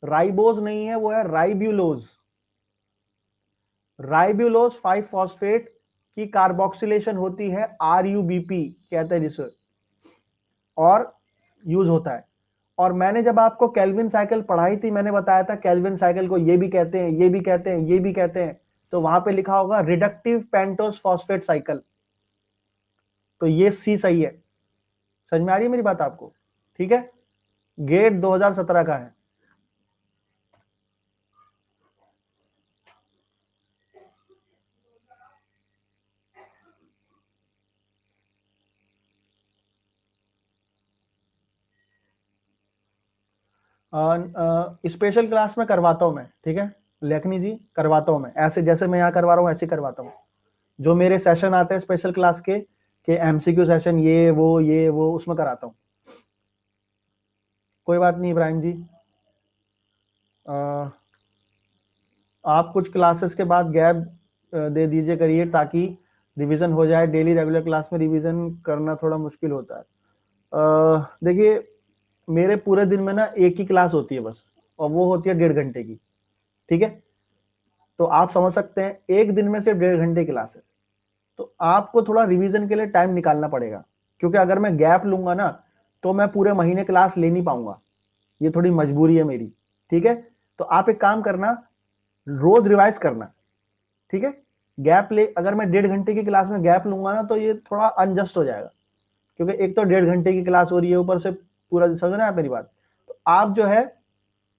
ribose नहीं है, वो है राइब्यूलोज। राइब्यूलोज 5 फॉस्फेट की कार्बोक्सिलेशन होती है, RUBP कहते हैं जिसे, और यूज होता है। और मैंने जब आपको केल्विन साइकिल पढ़ाई थी, मैंने बताया था केल्विन साइकिल को ये भी कहते हैं, ये भी कहते हैं, ये भी कहते हैं। तो वहां पे लिखा होगा रिडक्टिव पेंटोस फॉस्फेट साइकिल, तो ये सी सही है। समझ में आ रही है मेरी बात आपको? ठीक है, गेट 2017 का है। स्पेशल क्लास में करवाता हूं मैं, ठीक है लेखनी जी, करवाता हूं मैं, ऐसे जैसे मैं यहाँ करवा रहा हूँ ऐसे ही करवाता हूँ। जो मेरे सेशन आते हैं स्पेशल क्लास के MCQ सेशन, ये वो उसमें कराता हूँ। कोई बात नहीं इब्राहिम जी। अ, आप कुछ क्लासेस के बाद गैप दे दीजिए करिए, ताकि रिवीजन हो जाए। डेली रेगुलर क्लास में रिवीजन करना थोड़ा मुश्किल होता है। देखिए, मेरे पूरे दिन में ना एक ही क्लास होती है बस, और वो होती है 1.5 घंटे की, ठीक है। तो आप समझ सकते हैं एक दिन में सिर्फ 1.5 घंटे क्लास है, तो आपको थोड़ा रिवीजन के लिए टाइम निकालना पड़ेगा। क्योंकि अगर मैं गैप लूंगा ना, तो मैं पूरे महीने क्लास ले नहीं पाऊंगा, ये थोड़ी मजबूरी है मेरी, ठीक है। तो आप एक काम करना, रोज रिवाइज करना, ठीक है। गैप ले, अगर मैं 1.5 घंटे की क्लास में गैप लूंगा ना तो ये थोड़ा अनजस्ट हो जाएगा, क्योंकि एक तो 1.5 घंटे की क्लास हो रही है, ऊपर से पूरा, समझ रहे हैं आप मेरी बात। तो आप जो है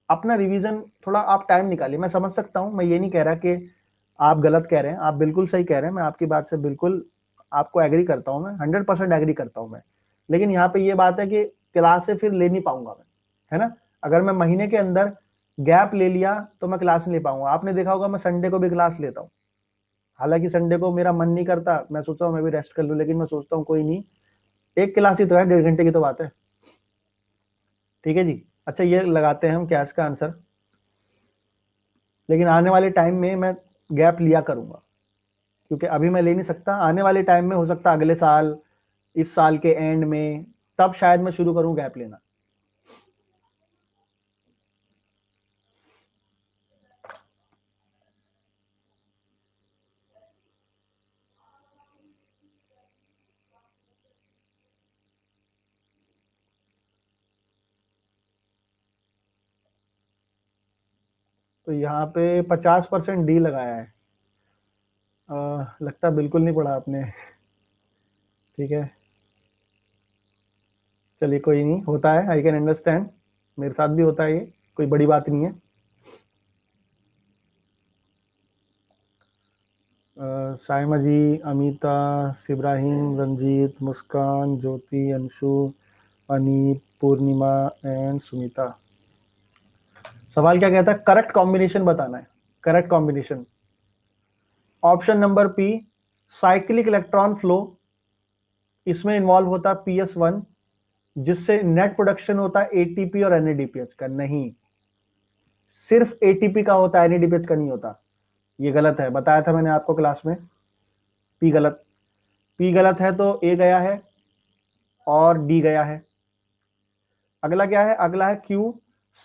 अपना रिवीजन थोड़ा आप टाइम निकालिए। मैं समझ सकता हूं, मैं ये नहीं कह रहा कि आप गलत कह रहे हैं, आप बिल्कुल सही कह रहे हैं, मैं आपकी बात से बिल्कुल आपको एग्री करता हूं, मैं 100% एग्री करता हूं मैं। लेकिन यहाँ पे ये बात है कि क्लास से फिर ले नहीं पाऊंगा मैं, है ना। अगर मैं महीने के अंदर गैप ले लिया तो मैं क्लास नहीं ले पाऊंगा। आपने देखा होगा मैं संडे को भी क्लास लेता हूँ, हालांकि संडे को मेरा मन नहीं करता, मैं सोचता हूँ मैं भी रेस्ट कर लूँ, लेकिन मैं सोचता हूँ कोई नहीं, एक क्लास ही तो है, 1.5 घंटे की तो बात है। ठीक है जी। अच्छा, ये लगाते हैं हम क्या इसका आंसर, लेकिन आने वाले टाइम में मैं गैप लिया करूंगा, क्योंकि अभी मैं ले नहीं सकता, आने वाले टाइम में हो सकता अगले साल, इस साल के एंड में, तब शायद मैं शुरू करूं गैप लेना। तो यहाँ पे 50% डी लगाया है। लगता बिल्कुल नहीं पढ़ा आपने। ठीक है, चलिए कोई नहीं, होता है, आई कैन अंडरस्टैंड, मेरे साथ भी होता है, ये कोई बड़ी बात नहीं है। साइमा जी, अमिता, इब्राहिम, रंजीत, मुस्कान, ज्योति, अंशु, अनीत, पूर्णिमा एंड सुनीता। सवाल क्या कहता है, करेक्ट कॉम्बिनेशन बताना है, correct combination. Option number P, cyclic electron flow, इसमें इन्वॉल्व होता है PS1, जिससे नेट प्रोडक्शन होता है एटीपी और एनएडीपीएच का। नहीं, सिर्फ एटीपी का होता है, एनएडीपीएच का नहीं होता। ये गलत है, बताया था मैंने आपको क्लास में। पी गलत, पी गलत है तो ए गया है और डी गया है। अगला क्या है, अगला है क्यू,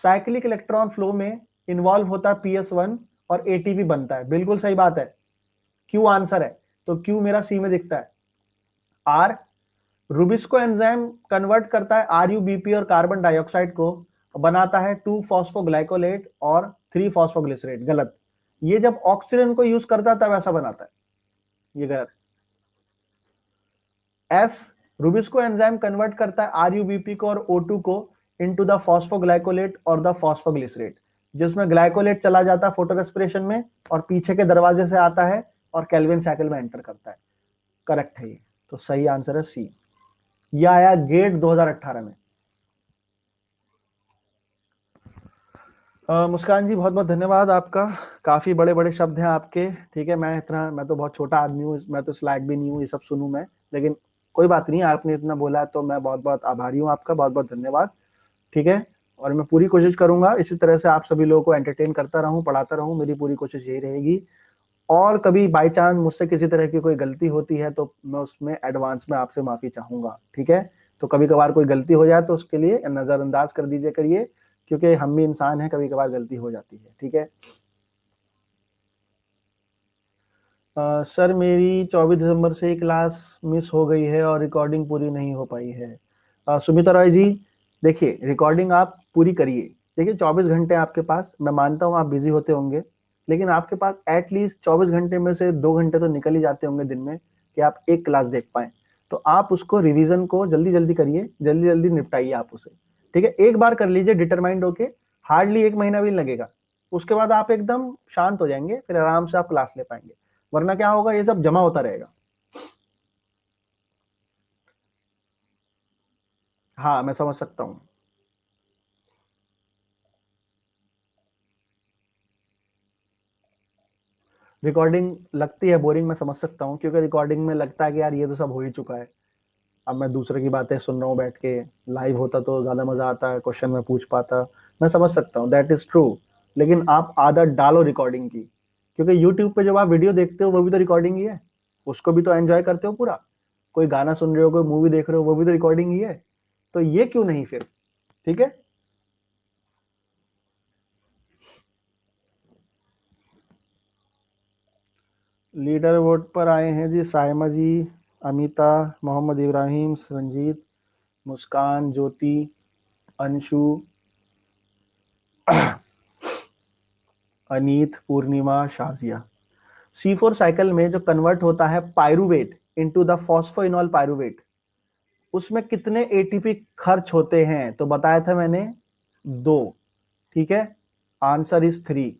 साइक्लिक इलेक्ट्रॉन फ्लो में इन्वॉल्व होता है PS1 और एटीपी बनता है, बिल्कुल सही बात है, क्यू आंसर है। तो क्यू मेरा सी में दिखता है। आर, रूबिस्को एंजाइम कन्वर्ट करता है आरयूबीपी और कार्बन डाइऑक्साइड को, बनाता है 2 फॉस्फोग्लाइकोलेट और 3 फॉस्फोग्लिसरेट। गलत, ये जब ऑक्सीजन को यूज करता है तब ऐसा बनाता है, ये गलत। एस, रूबिस्को एंजाइम कन्वर्ट करता है आरयूबीपी को और O2 को इनटू द फॉस्फोग्लाइकोलेट और द फॉस्फोग्लिसरेट, जिसमें ग्लाइकोलेट चला जाता है फोटो रेस्पिरेशन में और पीछे के दरवाजे से आता है और केल्विन साइकिल में एंटर करता है। करेक्ट है ये, तो सही आंसर है सी। यह आया गेट 2018 में। मुस्कान जी बहुत बहुत धन्यवाद आपका, काफी बड़े बड़े शब्द हैं आपके। ठीक है, मैं तो बहुत छोटा आदमी हूँ, मैं तो इस लायक भी नहीं हूँ ये सब सुनूं मैं, लेकिन कोई बात नहीं, आपने इतना बोला तो मैं बहुत बहुत आभारी हूँ आपका, बहुत बहुत धन्यवाद। ठीक है, और मैं पूरी कोशिश करूंगा इसी तरह से आप सभी लोगों को एंटरटेन करता रहूं, पढ़ाता रहूं, मेरी पूरी कोशिश यही रहेगी। और कभी बाई चांस मुझसे किसी तरह की कोई गलती होती है तो मैं उसमें एडवांस में आपसे माफी चाहूंगा। ठीक है, तो कभी कभार कोई गलती हो जाए तो उसके लिए नजरअंदाज कर दीजिए करिए, क्योंकि हम भी इंसान हैं, कभी कभार गलती हो जाती है। ठीक है। सर मेरी 24 दिसंबर से ही क्लास मिस हो गई है और रिकॉर्डिंग पूरी नहीं हो पाई है। सुमिता रॉय जी, देखिए रिकॉर्डिंग आप पूरी करिए। देखिए 24 घंटे आपके पास, मैं मानता हूँ आप बिजी होते होंगे, लेकिन आपके पास एटलीस्ट 24 घंटे में से 2 घंटे तो निकल ही जाते होंगे दिन में कि आप एक क्लास देख पाए। तो आप उसको रिवीजन को जल्दी जल्दी करिए, जल्दी जल्दी निपटाइए आप उसे। ठीक है, एक बार कर लीजिए डिटरमाइंड होके, हार्डली 1 महीना भी नहीं लगेगा, उसके बाद आप एकदम शांत हो जाएंगे, फिर आराम से आप क्लास ले पाएंगे। वरना क्या होगा, ये सब जमा होता रहेगा। हाँ मैं समझ सकता हूँ। रिकॉर्डिंग लगती है बोरिंग, मैं समझ सकता हूँ, क्योंकि रिकॉर्डिंग में लगता है कि यार ये तो सब हो ही चुका है, अब मैं दूसरे की बातें सुन रहा हूँ बैठ के। लाइव होता तो ज्यादा मजा आता है, क्वेश्चन में पूछ पाता। मैं समझ सकता हूँ, दैट इज ट्रू। लेकिन आप आदत डालो रिकॉर्डिंग की, क्योंकि यूट्यूब पे जब आप वीडियो देखते हो वो भी तो रिकॉर्डिंग ही है, उसको भी तो एंजॉय करते हो पूरा। कोई गाना सुन रहे हो, कोई मूवी देख रहे हो, वो भी तो रिकॉर्डिंग ही है। तो ये क्यों नहीं फिर। ठीक है। लीडर बोर्ड पर आए हैं जी साइमा जी, अमिता, मोहम्मद इब्राहिम, रंजीत, मुस्कान, ज्योति, अंशु, अनीत, पूर्णिमा, शाजिया। C4 साइकिल में जो कन्वर्ट होता है pyruvate into the phosphoenol pyruvate, उसमें कितने एटीपी खर्च होते हैं? तो बताया था मैंने 2। ठीक है, आंसर इज 3।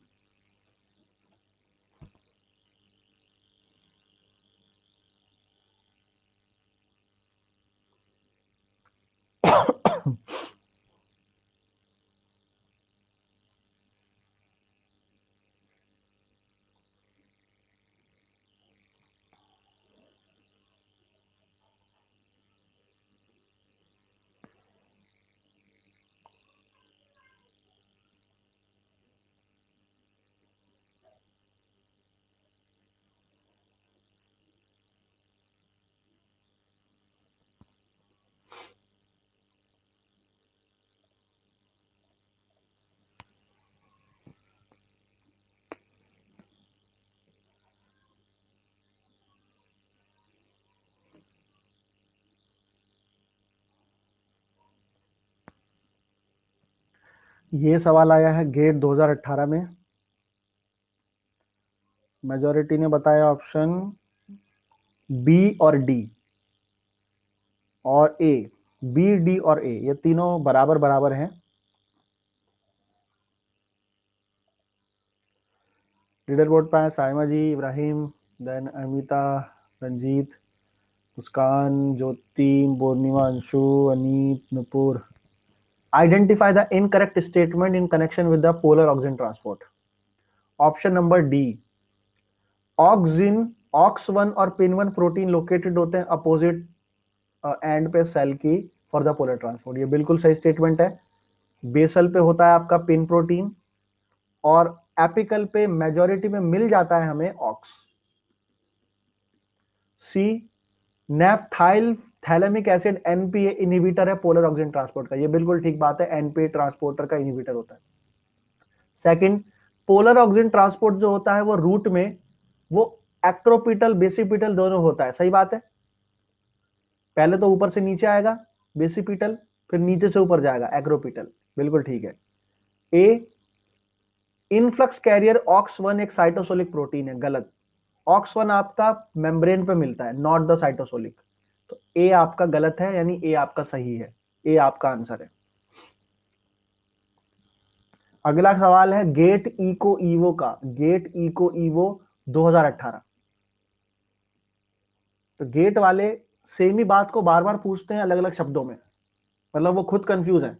ये सवाल आया है गेट 2018 में। मेजॉरिटी ने बताया ऑप्शन बी और डी और ए। बी, डी और ए ये तीनों बराबर बराबर हैं। लीडर बोर्ड पर Saima ji, Ibrahim, then Amita, Ranjit, Muskan, Jyoti, Purnima, Anshu, Anit, Nupur. Identify the incorrect statement in connection with the polar oxygen transport. Option number D, auxin, aux 1 और पिन 1 प्रोटीन लोकेटेड होते हैं अपोजिट एंड पे सेल की फॉर द पोलर ट्रांसपोर्ट। ये बिल्कुल सही स्टेटमेंट है। बेसल पे होता है आपका पिन प्रोटीन और एपिकल पे मेजॉरिटी में मिल जाता है हमें ऑक्स। सी, नेफ्थाइल थैलेमिक एसिड एनपीए इनहिबिटर है पोलर ऑक्सीजन ट्रांसपोर्ट का। ये बिल्कुल ठीक बात है, एनपीए ट्रांसपोर्टर का इनहिबिटर होता है। सेकंड, पोलर ऑक्सीजन ट्रांसपोर्ट जो होता है वो रूट में वो एक्रोपिटल बेसिपिटल दोनों होता है। सही बात है, पहले तो ऊपर से नीचे आएगा बेसिपिटल, फिर नीचे से ऊपर जाएगा एक्रोपिटल। बिल्कुल ठीक है। ए, इनफ्लक्स कैरियर ऑक्स 1 एक साइटोसोलिक प्रोटीन है। गलत, ऑक्स 1 आपका मेम्ब्रेन पे मिलता है, नॉट द साइटोसोलिक। तो ए आपका गलत है, यानी ए आपका सही है, ए आपका आंसर है। अगला सवाल है गेट इको ईवो का। GATE eco evo 2018। तो गेट वाले सेम ही बात को बार बार पूछते हैं अलग अलग शब्दों में, मतलब वो खुद कंफ्यूज है।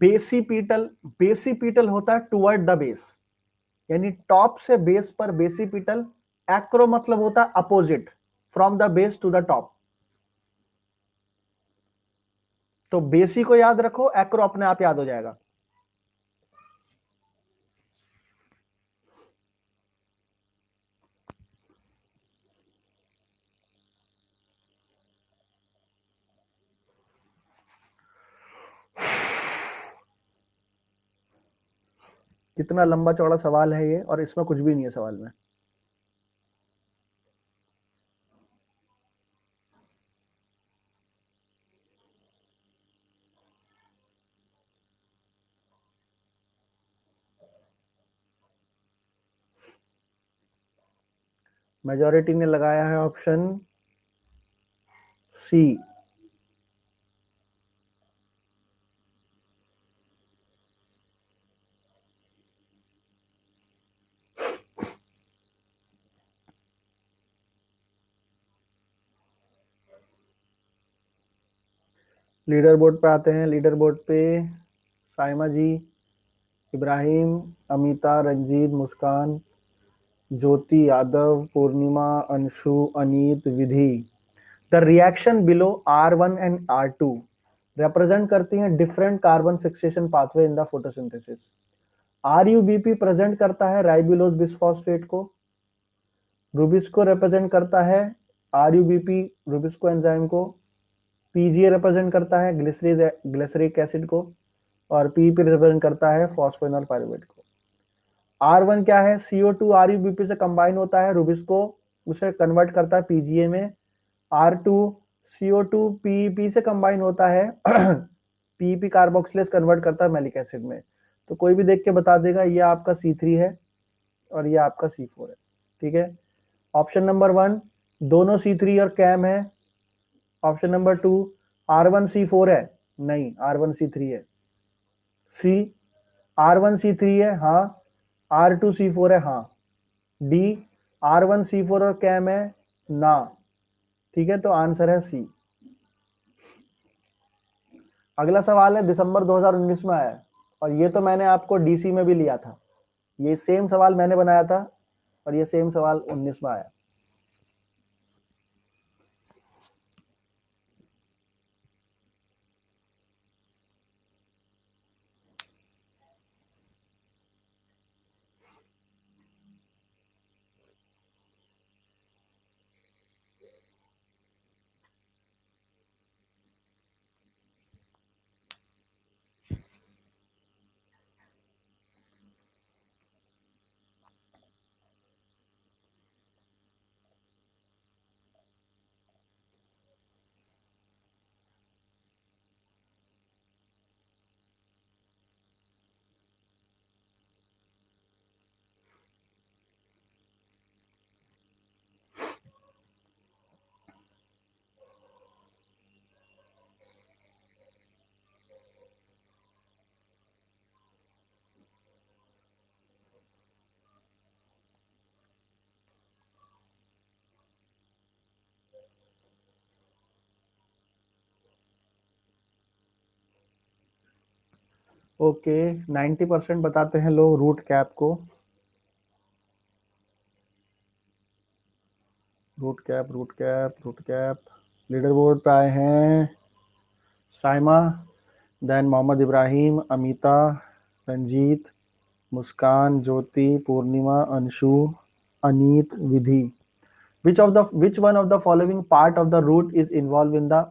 बेसिपिटल, बेसिपिटल होता है टुवर्ड द बेस, यानी टॉप से बेस पर बेसिपिटल। एक्रो मतलब होता है opposite, from the base to the top. तो बेसी को याद रखो, एक्रो अपने आप याद हो जाएगा। कितना लंबा चौड़ा सवाल है ये, और इसमें कुछ भी नहीं है सवाल में। मेजॉरिटी ने लगाया है ऑप्शन सी। लीडर बोर्ड पे आते हैं। लीडर बोर्ड पे Saima ji, Ibrahim, Amita, Ranjit, Muskan, Jyoti, Yadav, Purnima, Anshu, Aneet, Vidhi. The reaction below R1 and R2 represent करती हैं different carbon fixation pathway in the photosynthesis. RUBP present करता है राइबुलोज बिसफॉस्फेट को। रूबिस्को रिप्रेजेंट करता है RUBP रूबिस्को एंजाइम को। पीजीए रिप्रेजेंट करता है ग्लिसरिक एसिड को, और पीपी रिप्रेजेंट करता है फॉस्फेनॉल पायरुवेट को। R1 क्या है, CO2 RuBP से कंबाइन होता है, रुबिस्को उसे कन्वर्ट करता है पीजीए में। R2 CO2 PEP से कंबाइन होता है PEP कार्बोक्सिलेज कन्वर्ट करता है मैलिक एसिड में। तो कोई भी देख के बता देगा ये आपका C3 है और ये आपका C4 है, ठीक है। ऑप्शन नंबर 1 दोनों C3 और कैम है। ऑप्शन नंबर 2 R1C4 है, नहीं R1C3 है। सी R1C3 है, हाँ। R2C4 है, हाँ। डी R1C4 और कैम है, ना। ठीक है, तो आंसर है सी। अगला सवाल है दिसंबर 2019 में आया है, और ये तो मैंने आपको डीसी में भी लिया था। ये सेम सवाल मैंने बनाया था और ये सेम सवाल 19 में आया। ओके, 90% बताते हैं लोग रूट कैप को। Root cap root cap root cap. Leader board पे आए हैं Saima, then Mohammad Ibrahim, Amita, Ranjit, Muskan, Jyoti, Purnima, Anshu, Aneet, Vidhi. Which one of the following part of the root is involved in the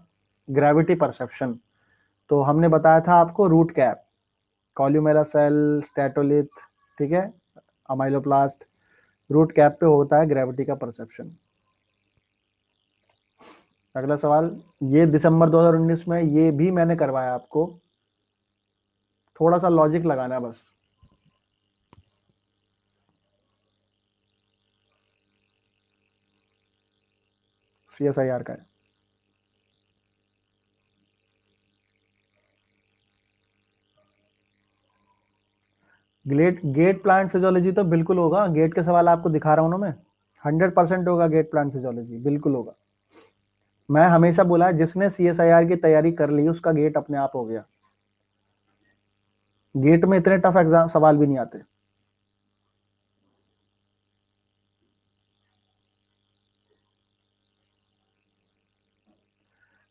gravity perception? तो हमने बताया था आपको रूट कैप, कॉल्यूमेला सेल, स्टेटोलिथ, ठीक है, अमाइलोप्लास्ट। रूट कैप पे होता है ग्रेविटी का परसेप्शन। अगला सवाल, ये दिसंबर 2019 में ये भी मैंने करवाया आपको, थोड़ा सा लॉजिक लगाना है बस। CSIR का है। गेट प्लांट फिजियोलॉजी तो बिल्कुल होगा, गेट के सवाल आपको दिखा रहा हूं ना मैं, 100% होगा गेट प्लांट फिजियोलॉजी, बिल्कुल होगा। मैं हमेशा बोला है जिसने CSIR की तैयारी कर ली उसका गेट अपने आप हो गया। गेट में इतने टफ एग्जाम सवाल भी नहीं आते।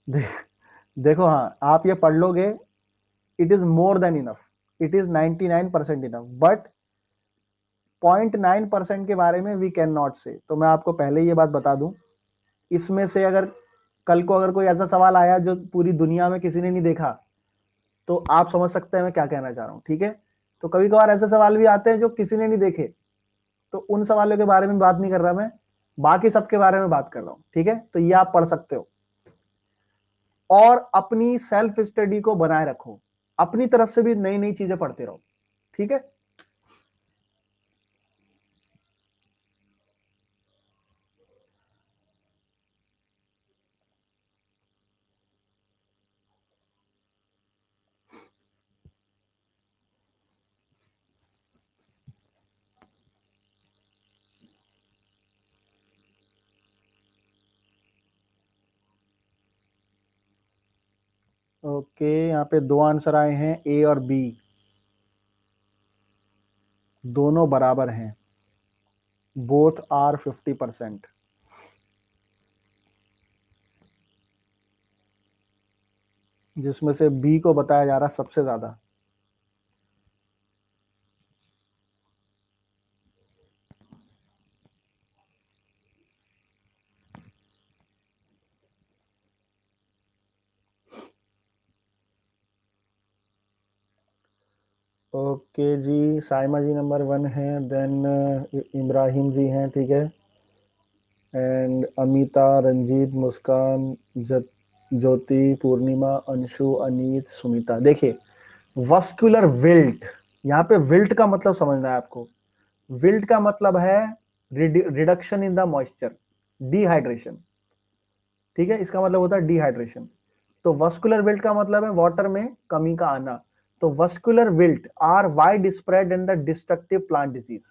दे, देखो, हाँ आप ये पढ़ लोगे, it is more than enough, it is 99% enough, but 0.9% के बारे में वी कैन नॉट से। तो मैं आपको पहले ये बात बता दूं, इसमें से अगर कल को अगर कोई ऐसा सवाल आया जो पूरी दुनिया में किसी ने नहीं देखा, तो आप समझ सकते हैं मैं क्या कहना चाह रहा हूं, ठीक है। तो कभी कभार ऐसे सवाल भी आते हैं जो किसी ने नहीं देखे, तो उन सवालों के बारे में बात नहीं कर रहा मैं, बाकी सबके बारे में बात कर रहा हूं, ठीक है। तो ये आप पढ़ सकते हो, और अपनी सेल्फ स्टडी को बनाए रखो, अपनी तरफ से भी नई नई चीजें पढ़ते रहो, ठीक है। ओके, यहाँ पे दो आंसर आए हैं, ए और बी, दोनों बराबर हैं, बोथ आर 50%, जिसमें से बी को बताया जा रहा सबसे ज्यादा। ओके जी, साइमा जी नंबर 1 है, देन इब्राहिम जी हैं, ठीक है, एंड अमिता, रंजीत, मुस्कान, ज्योति, पूर्णिमा, अंशु, अनीत, सुमिता। देखिए वस्कुलर विल्ट, यहाँ पे विल्ट का मतलब समझना है आपको। विल्ट का मतलब है reduction in the moisture, dehydration, ठीक है, इसका मतलब होता है डिहाइड्रेशन। तो वस्कुलर विल्ट का मतलब है वाटर में कमी का आना। तो vascular wilt are wide spread in the destructive plant disease.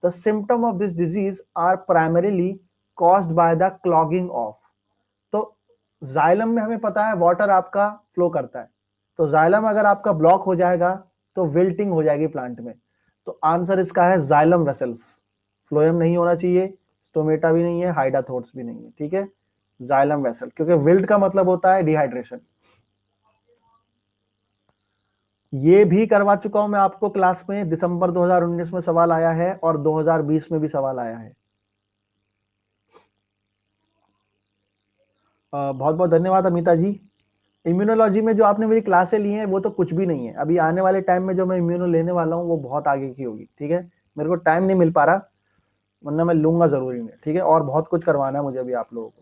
The symptom of this disease are primarily caused by the clogging of. तो जाइलम में हमें पता है वाटर आपका फ्लो करता है, तो जाइलम अगर आपका ब्लॉक हो जाएगा तो विल्टिंग हो जाएगी प्लांट में। तो आंसर इसका है जाइलम वेसल्स। फ्लोएम नहीं होना चाहिए, स्टोमेटा भी नहीं है, हाइडाथोर्स भी नहीं है, ठीक है, जाइलम वेसल, क्योंकि विल्ट का मतलब होता है डिहाइड्रेशन। ये भी करवा चुका हूं मैं आपको क्लास में, दिसंबर 2019 में सवाल आया है और 2020 में भी सवाल आया है। बहुत बहुत धन्यवाद अमिता जी। इम्यूनोलॉजी में जो आपने मेरी क्लासें ली हैं वो तो कुछ भी नहीं है, अभी आने वाले टाइम में जो मैं इम्यूनो लेने वाला हूँ वो बहुत आगे की होगी, ठीक है। मेरे को टाइम नहीं मिल पा रहा, वरना मैं लूंगा जरूरी में, ठीक है, और बहुत कुछ करवाना है मुझे अभी आप लोगों को।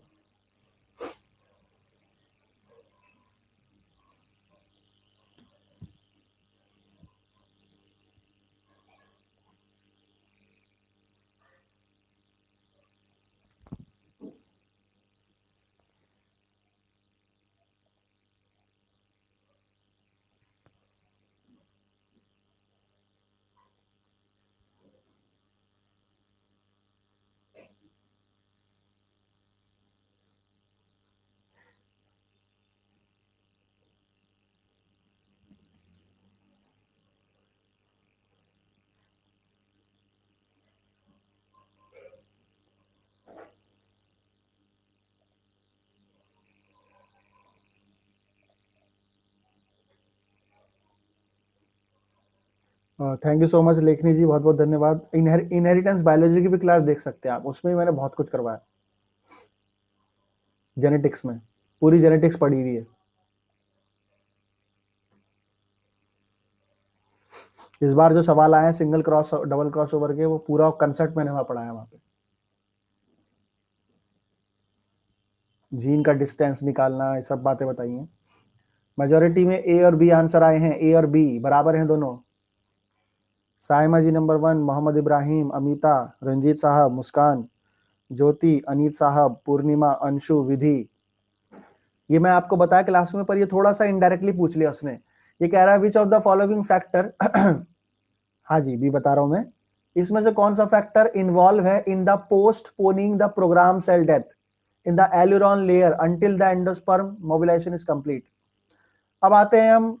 थैंक यू सो मच लेखनी जी, बहुत बहुत धन्यवाद। इनहेरिटेंस बायोलॉजी की भी क्लास देख सकते हैं आप, उसमें भी मैंने बहुत कुछ करवाया, जेनेटिक्स में पूरी जेनेटिक्स पढ़ी हुई है। इस बार जो सवाल आए हैं single cross double cross over के, वो पूरा कंसेप्ट मैंने वहां पढ़ाया, वहां पे जीन का डिस्टेंस निकालना, ये सब बातें बताई हैं। मेजोरिटी में ए और बी आंसर आए हैं, ए और बी बराबर हैं दोनों। साइमा जी नंबर 1, मोहम्मद इब्राहिम, अमिता, रंजीत साहब, मुस्कान, ज्योति, अनीत साहब, पूर्णिमा, अंशु, विधि। ये मैं आपको बताया क्लास में, पर ये थोड़ा सा इनडायरेक्टली पूछ लिया उसने। ये कह रहा है विच ऑफ द फॉलोइंग फैक्टर हाँ जी, भी बता रहा हूं मैं, इसमें से कौन सा फैक्टर इन्वॉल्व है in the postponing the programme cell death in the aleurone layer until the endosperm mobilisation is complete. अब आते हैं हम,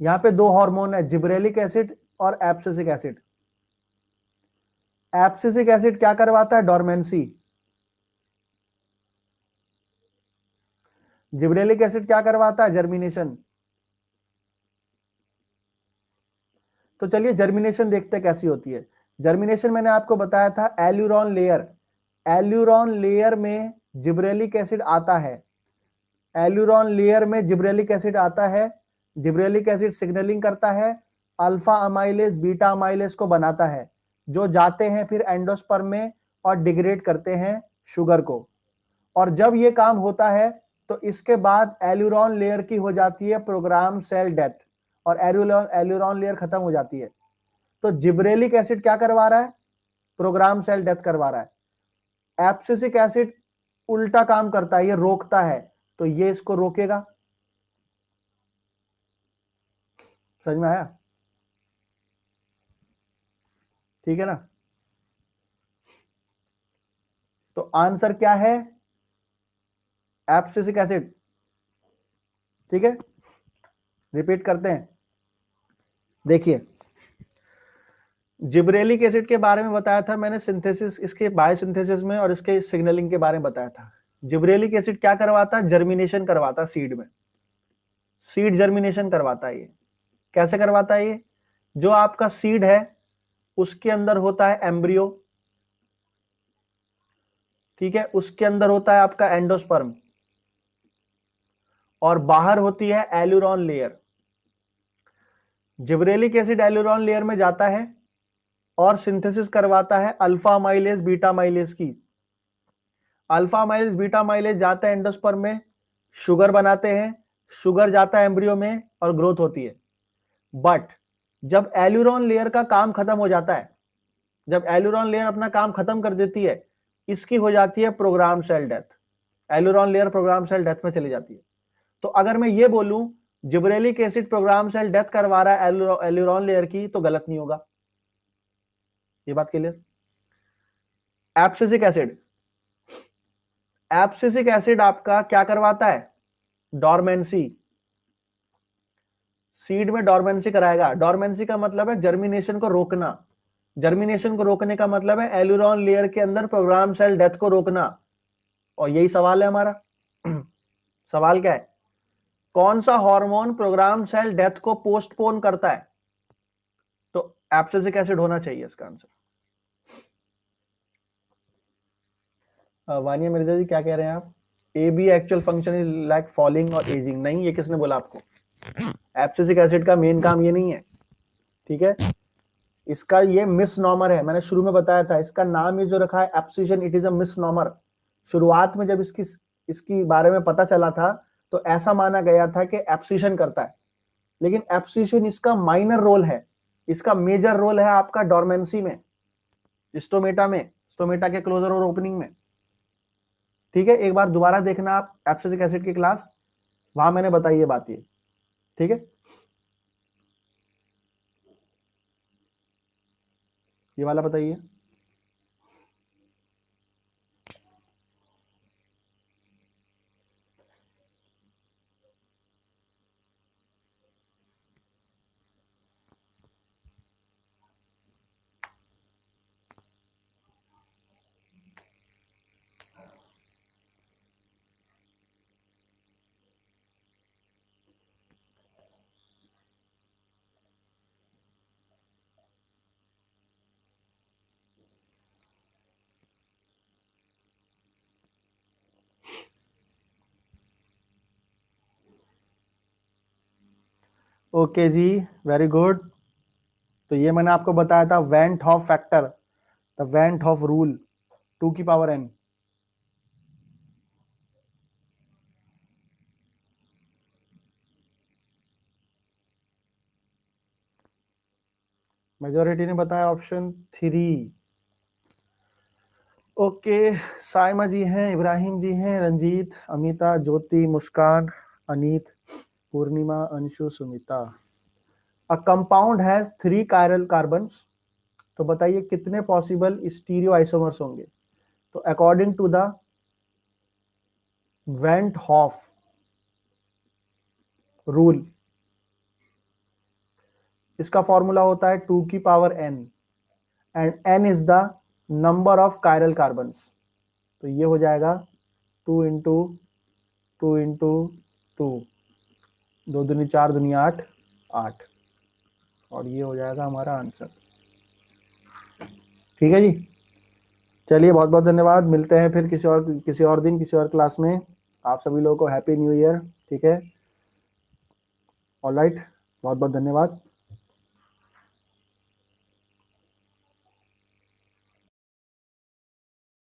यहां पे दो हार्मोन है, जिब्रेलिक एसिड और एब्सिसिक एसिड। एब्सिसिक एसिड क्या करवाता है? डोरमेंसी। जिब्रेलिक एसिड क्या करवाता है? जर्मिनेशन। तो चलिए जर्मिनेशन देखते हैं कैसी होती है। जर्मिनेशन मैंने आपको बताया था एल्यूरॉन लेयर, एल्यूरॉन लेयर में जिब्रेलिक एसिड आता है, एल्यूरॉन लेयर में जिब्रेलिक एसिड आता है। जिब्रेलिक एसिड सिग्नलिंग करता है, अल्फा अमाइलेज बीटा अमाइलेज को बनाता है, जो जाते हैं फिर एंडोस्पर्म में और डिग्रेड करते हैं शुगर को। और जब ये काम होता है तो इसके बाद एल्यूरॉन लेयर की हो जाती है प्रोग्राम सेल डेथ, और एल्यूरॉन लेयर खत्म हो जाती है। तो जिब्रेलिक एसिड क्या करवा रहा है? प्रोग्राम सेल डेथ करवा रहा है। एब्सिसिक एसिड उल्टा काम करता है, ये रोकता है, तो ये इसको रोकेगा। समझ में आया? ठीक है ना? तो आंसर क्या है? Abscisic acid. ठीक है, रिपीट करते हैं। देखिए जिब्रेलिक एसिड के बारे में बताया था मैंने, सिंथेसिस, इसके बायोसिंथेसिस में और इसके सिग्नलिंग के बारे में बताया था। जिब्रेलिक एसिड क्या करवाता है? जर्मिनेशन करवाता है सीड में, सीड जर्मिनेशन करवाता है। ये कैसे करवाता है? ये जो आपका सीड है उसके अंदर होता है एम्ब्रियो, ठीक है, उसके अंदर होता है आपका एंडोस्पर्म, और बाहर होती है aleurone layer. Gibberellic acid aleurone layer में जाता है और सिंथेसिस करवाता है अल्फा माइलेज बीटा माइलेज की। अल्फा माइलेज बीटा माइलेज जाता है एंडोस्पर्म में, शुगर बनाते हैं, शुगर जाता है एम्ब्रियो में और ग्रोथ होती है। बट जब एल्यूरोन लेयर का काम खत्म हो जाता है, जब एल्यूरोन लेयर अपना काम खत्म कर देती है, इसकी हो जाती है programme cell death. Aleurone layer program cell death में चली जाती है। तो अगर मैं ये बोलूं gibberellic acid program cell death करवा रहा है एल्यूरोन लेयर की, तो गलत नहीं होगा। ये बात clear. Abscisic acid, abscisic acid आपका क्या करवाता है? डॉर्मेंसी, सीड में डॉर्मेंसी कराएगा। डॉर्मेंसी का मतलब है जर्मिनेशन को रोकना। जर्मिनेशन को रोकने का मतलब है एल्यूरोन लेयर के अंदर प्रोग्राम सेल डेथ को रोकना। और यही सवाल है हमारा। सवाल क्या है? कौन सा हार्मोन प्रोग्राम सेल डेथ को पोस्टपोन करता है? तो एब्सिसिक एसिड होना चाहिए इसका आंसर। वानिया मिर्जा जी क्या कह रहे हैं आप? A B actual function is like falling और एजिंग। नहीं, ये किसने बोला आपको? एब्सिसिक एसिड का मेन काम ये नहीं है, ठीक है। इसका ये मिसनॉमर है, मैंने शुरू में बताया था। इसका नाम ये जो रखा है एब्सिशन, इट इज अ मिसनॉमर। शुरुआत में जब इसकी बारे में पता चला था तो ऐसा माना गया था कि एब्सिशन करता है, लेकिन एब्सिशन इसका माइनर रोल है। इसका मेजर रोल है आपका डॉर्मेंसी में, स्टोमेटा में, स्टोमेटा के क्लोजर और ओपनिंग में। ठीक है, एक बार दोबारा देखना आप एब्सिसिक एसिड की क्लास, वहां मैंने बताई ये बात। ये ठीक है, ये वाला बताइए। ओके जी, वेरी गुड। तो ये मैंने आपको बताया था van't Hoff factor, the van't Hoff rule, 2 की पावर n। मेजोरिटी ने बताया ऑप्शन 3। ओके, साइमा जी हैं, इब्राहिम जी हैं, Ranjit, Amita, Jyoti, Muskan, Anit, Purnima, Anshu, Sumita. A compound has 3 chiral carbons, तो बताइए कितने पॉसिबल स्टीरियो आइसोमर्स होंगे? तो according to the van't Hoff rule, इसका फॉर्मूला होता है 2 की power n, and n is the number of chiral carbons. तो ये हो जाएगा 2 इंटू 2 इंटू 2, 2 दूनी 4 दूनी 8, 8, और ये हो जाएगा हमारा आंसर। ठीक है जी, चलिए बहुत बहुत धन्यवाद। मिलते हैं फिर किसी और दिन किसी और क्लास में। आप सभी लोगों को हैप्पी न्यू ईयर। ठीक है, ऑलराइट, बहुत बहुत धन्यवाद।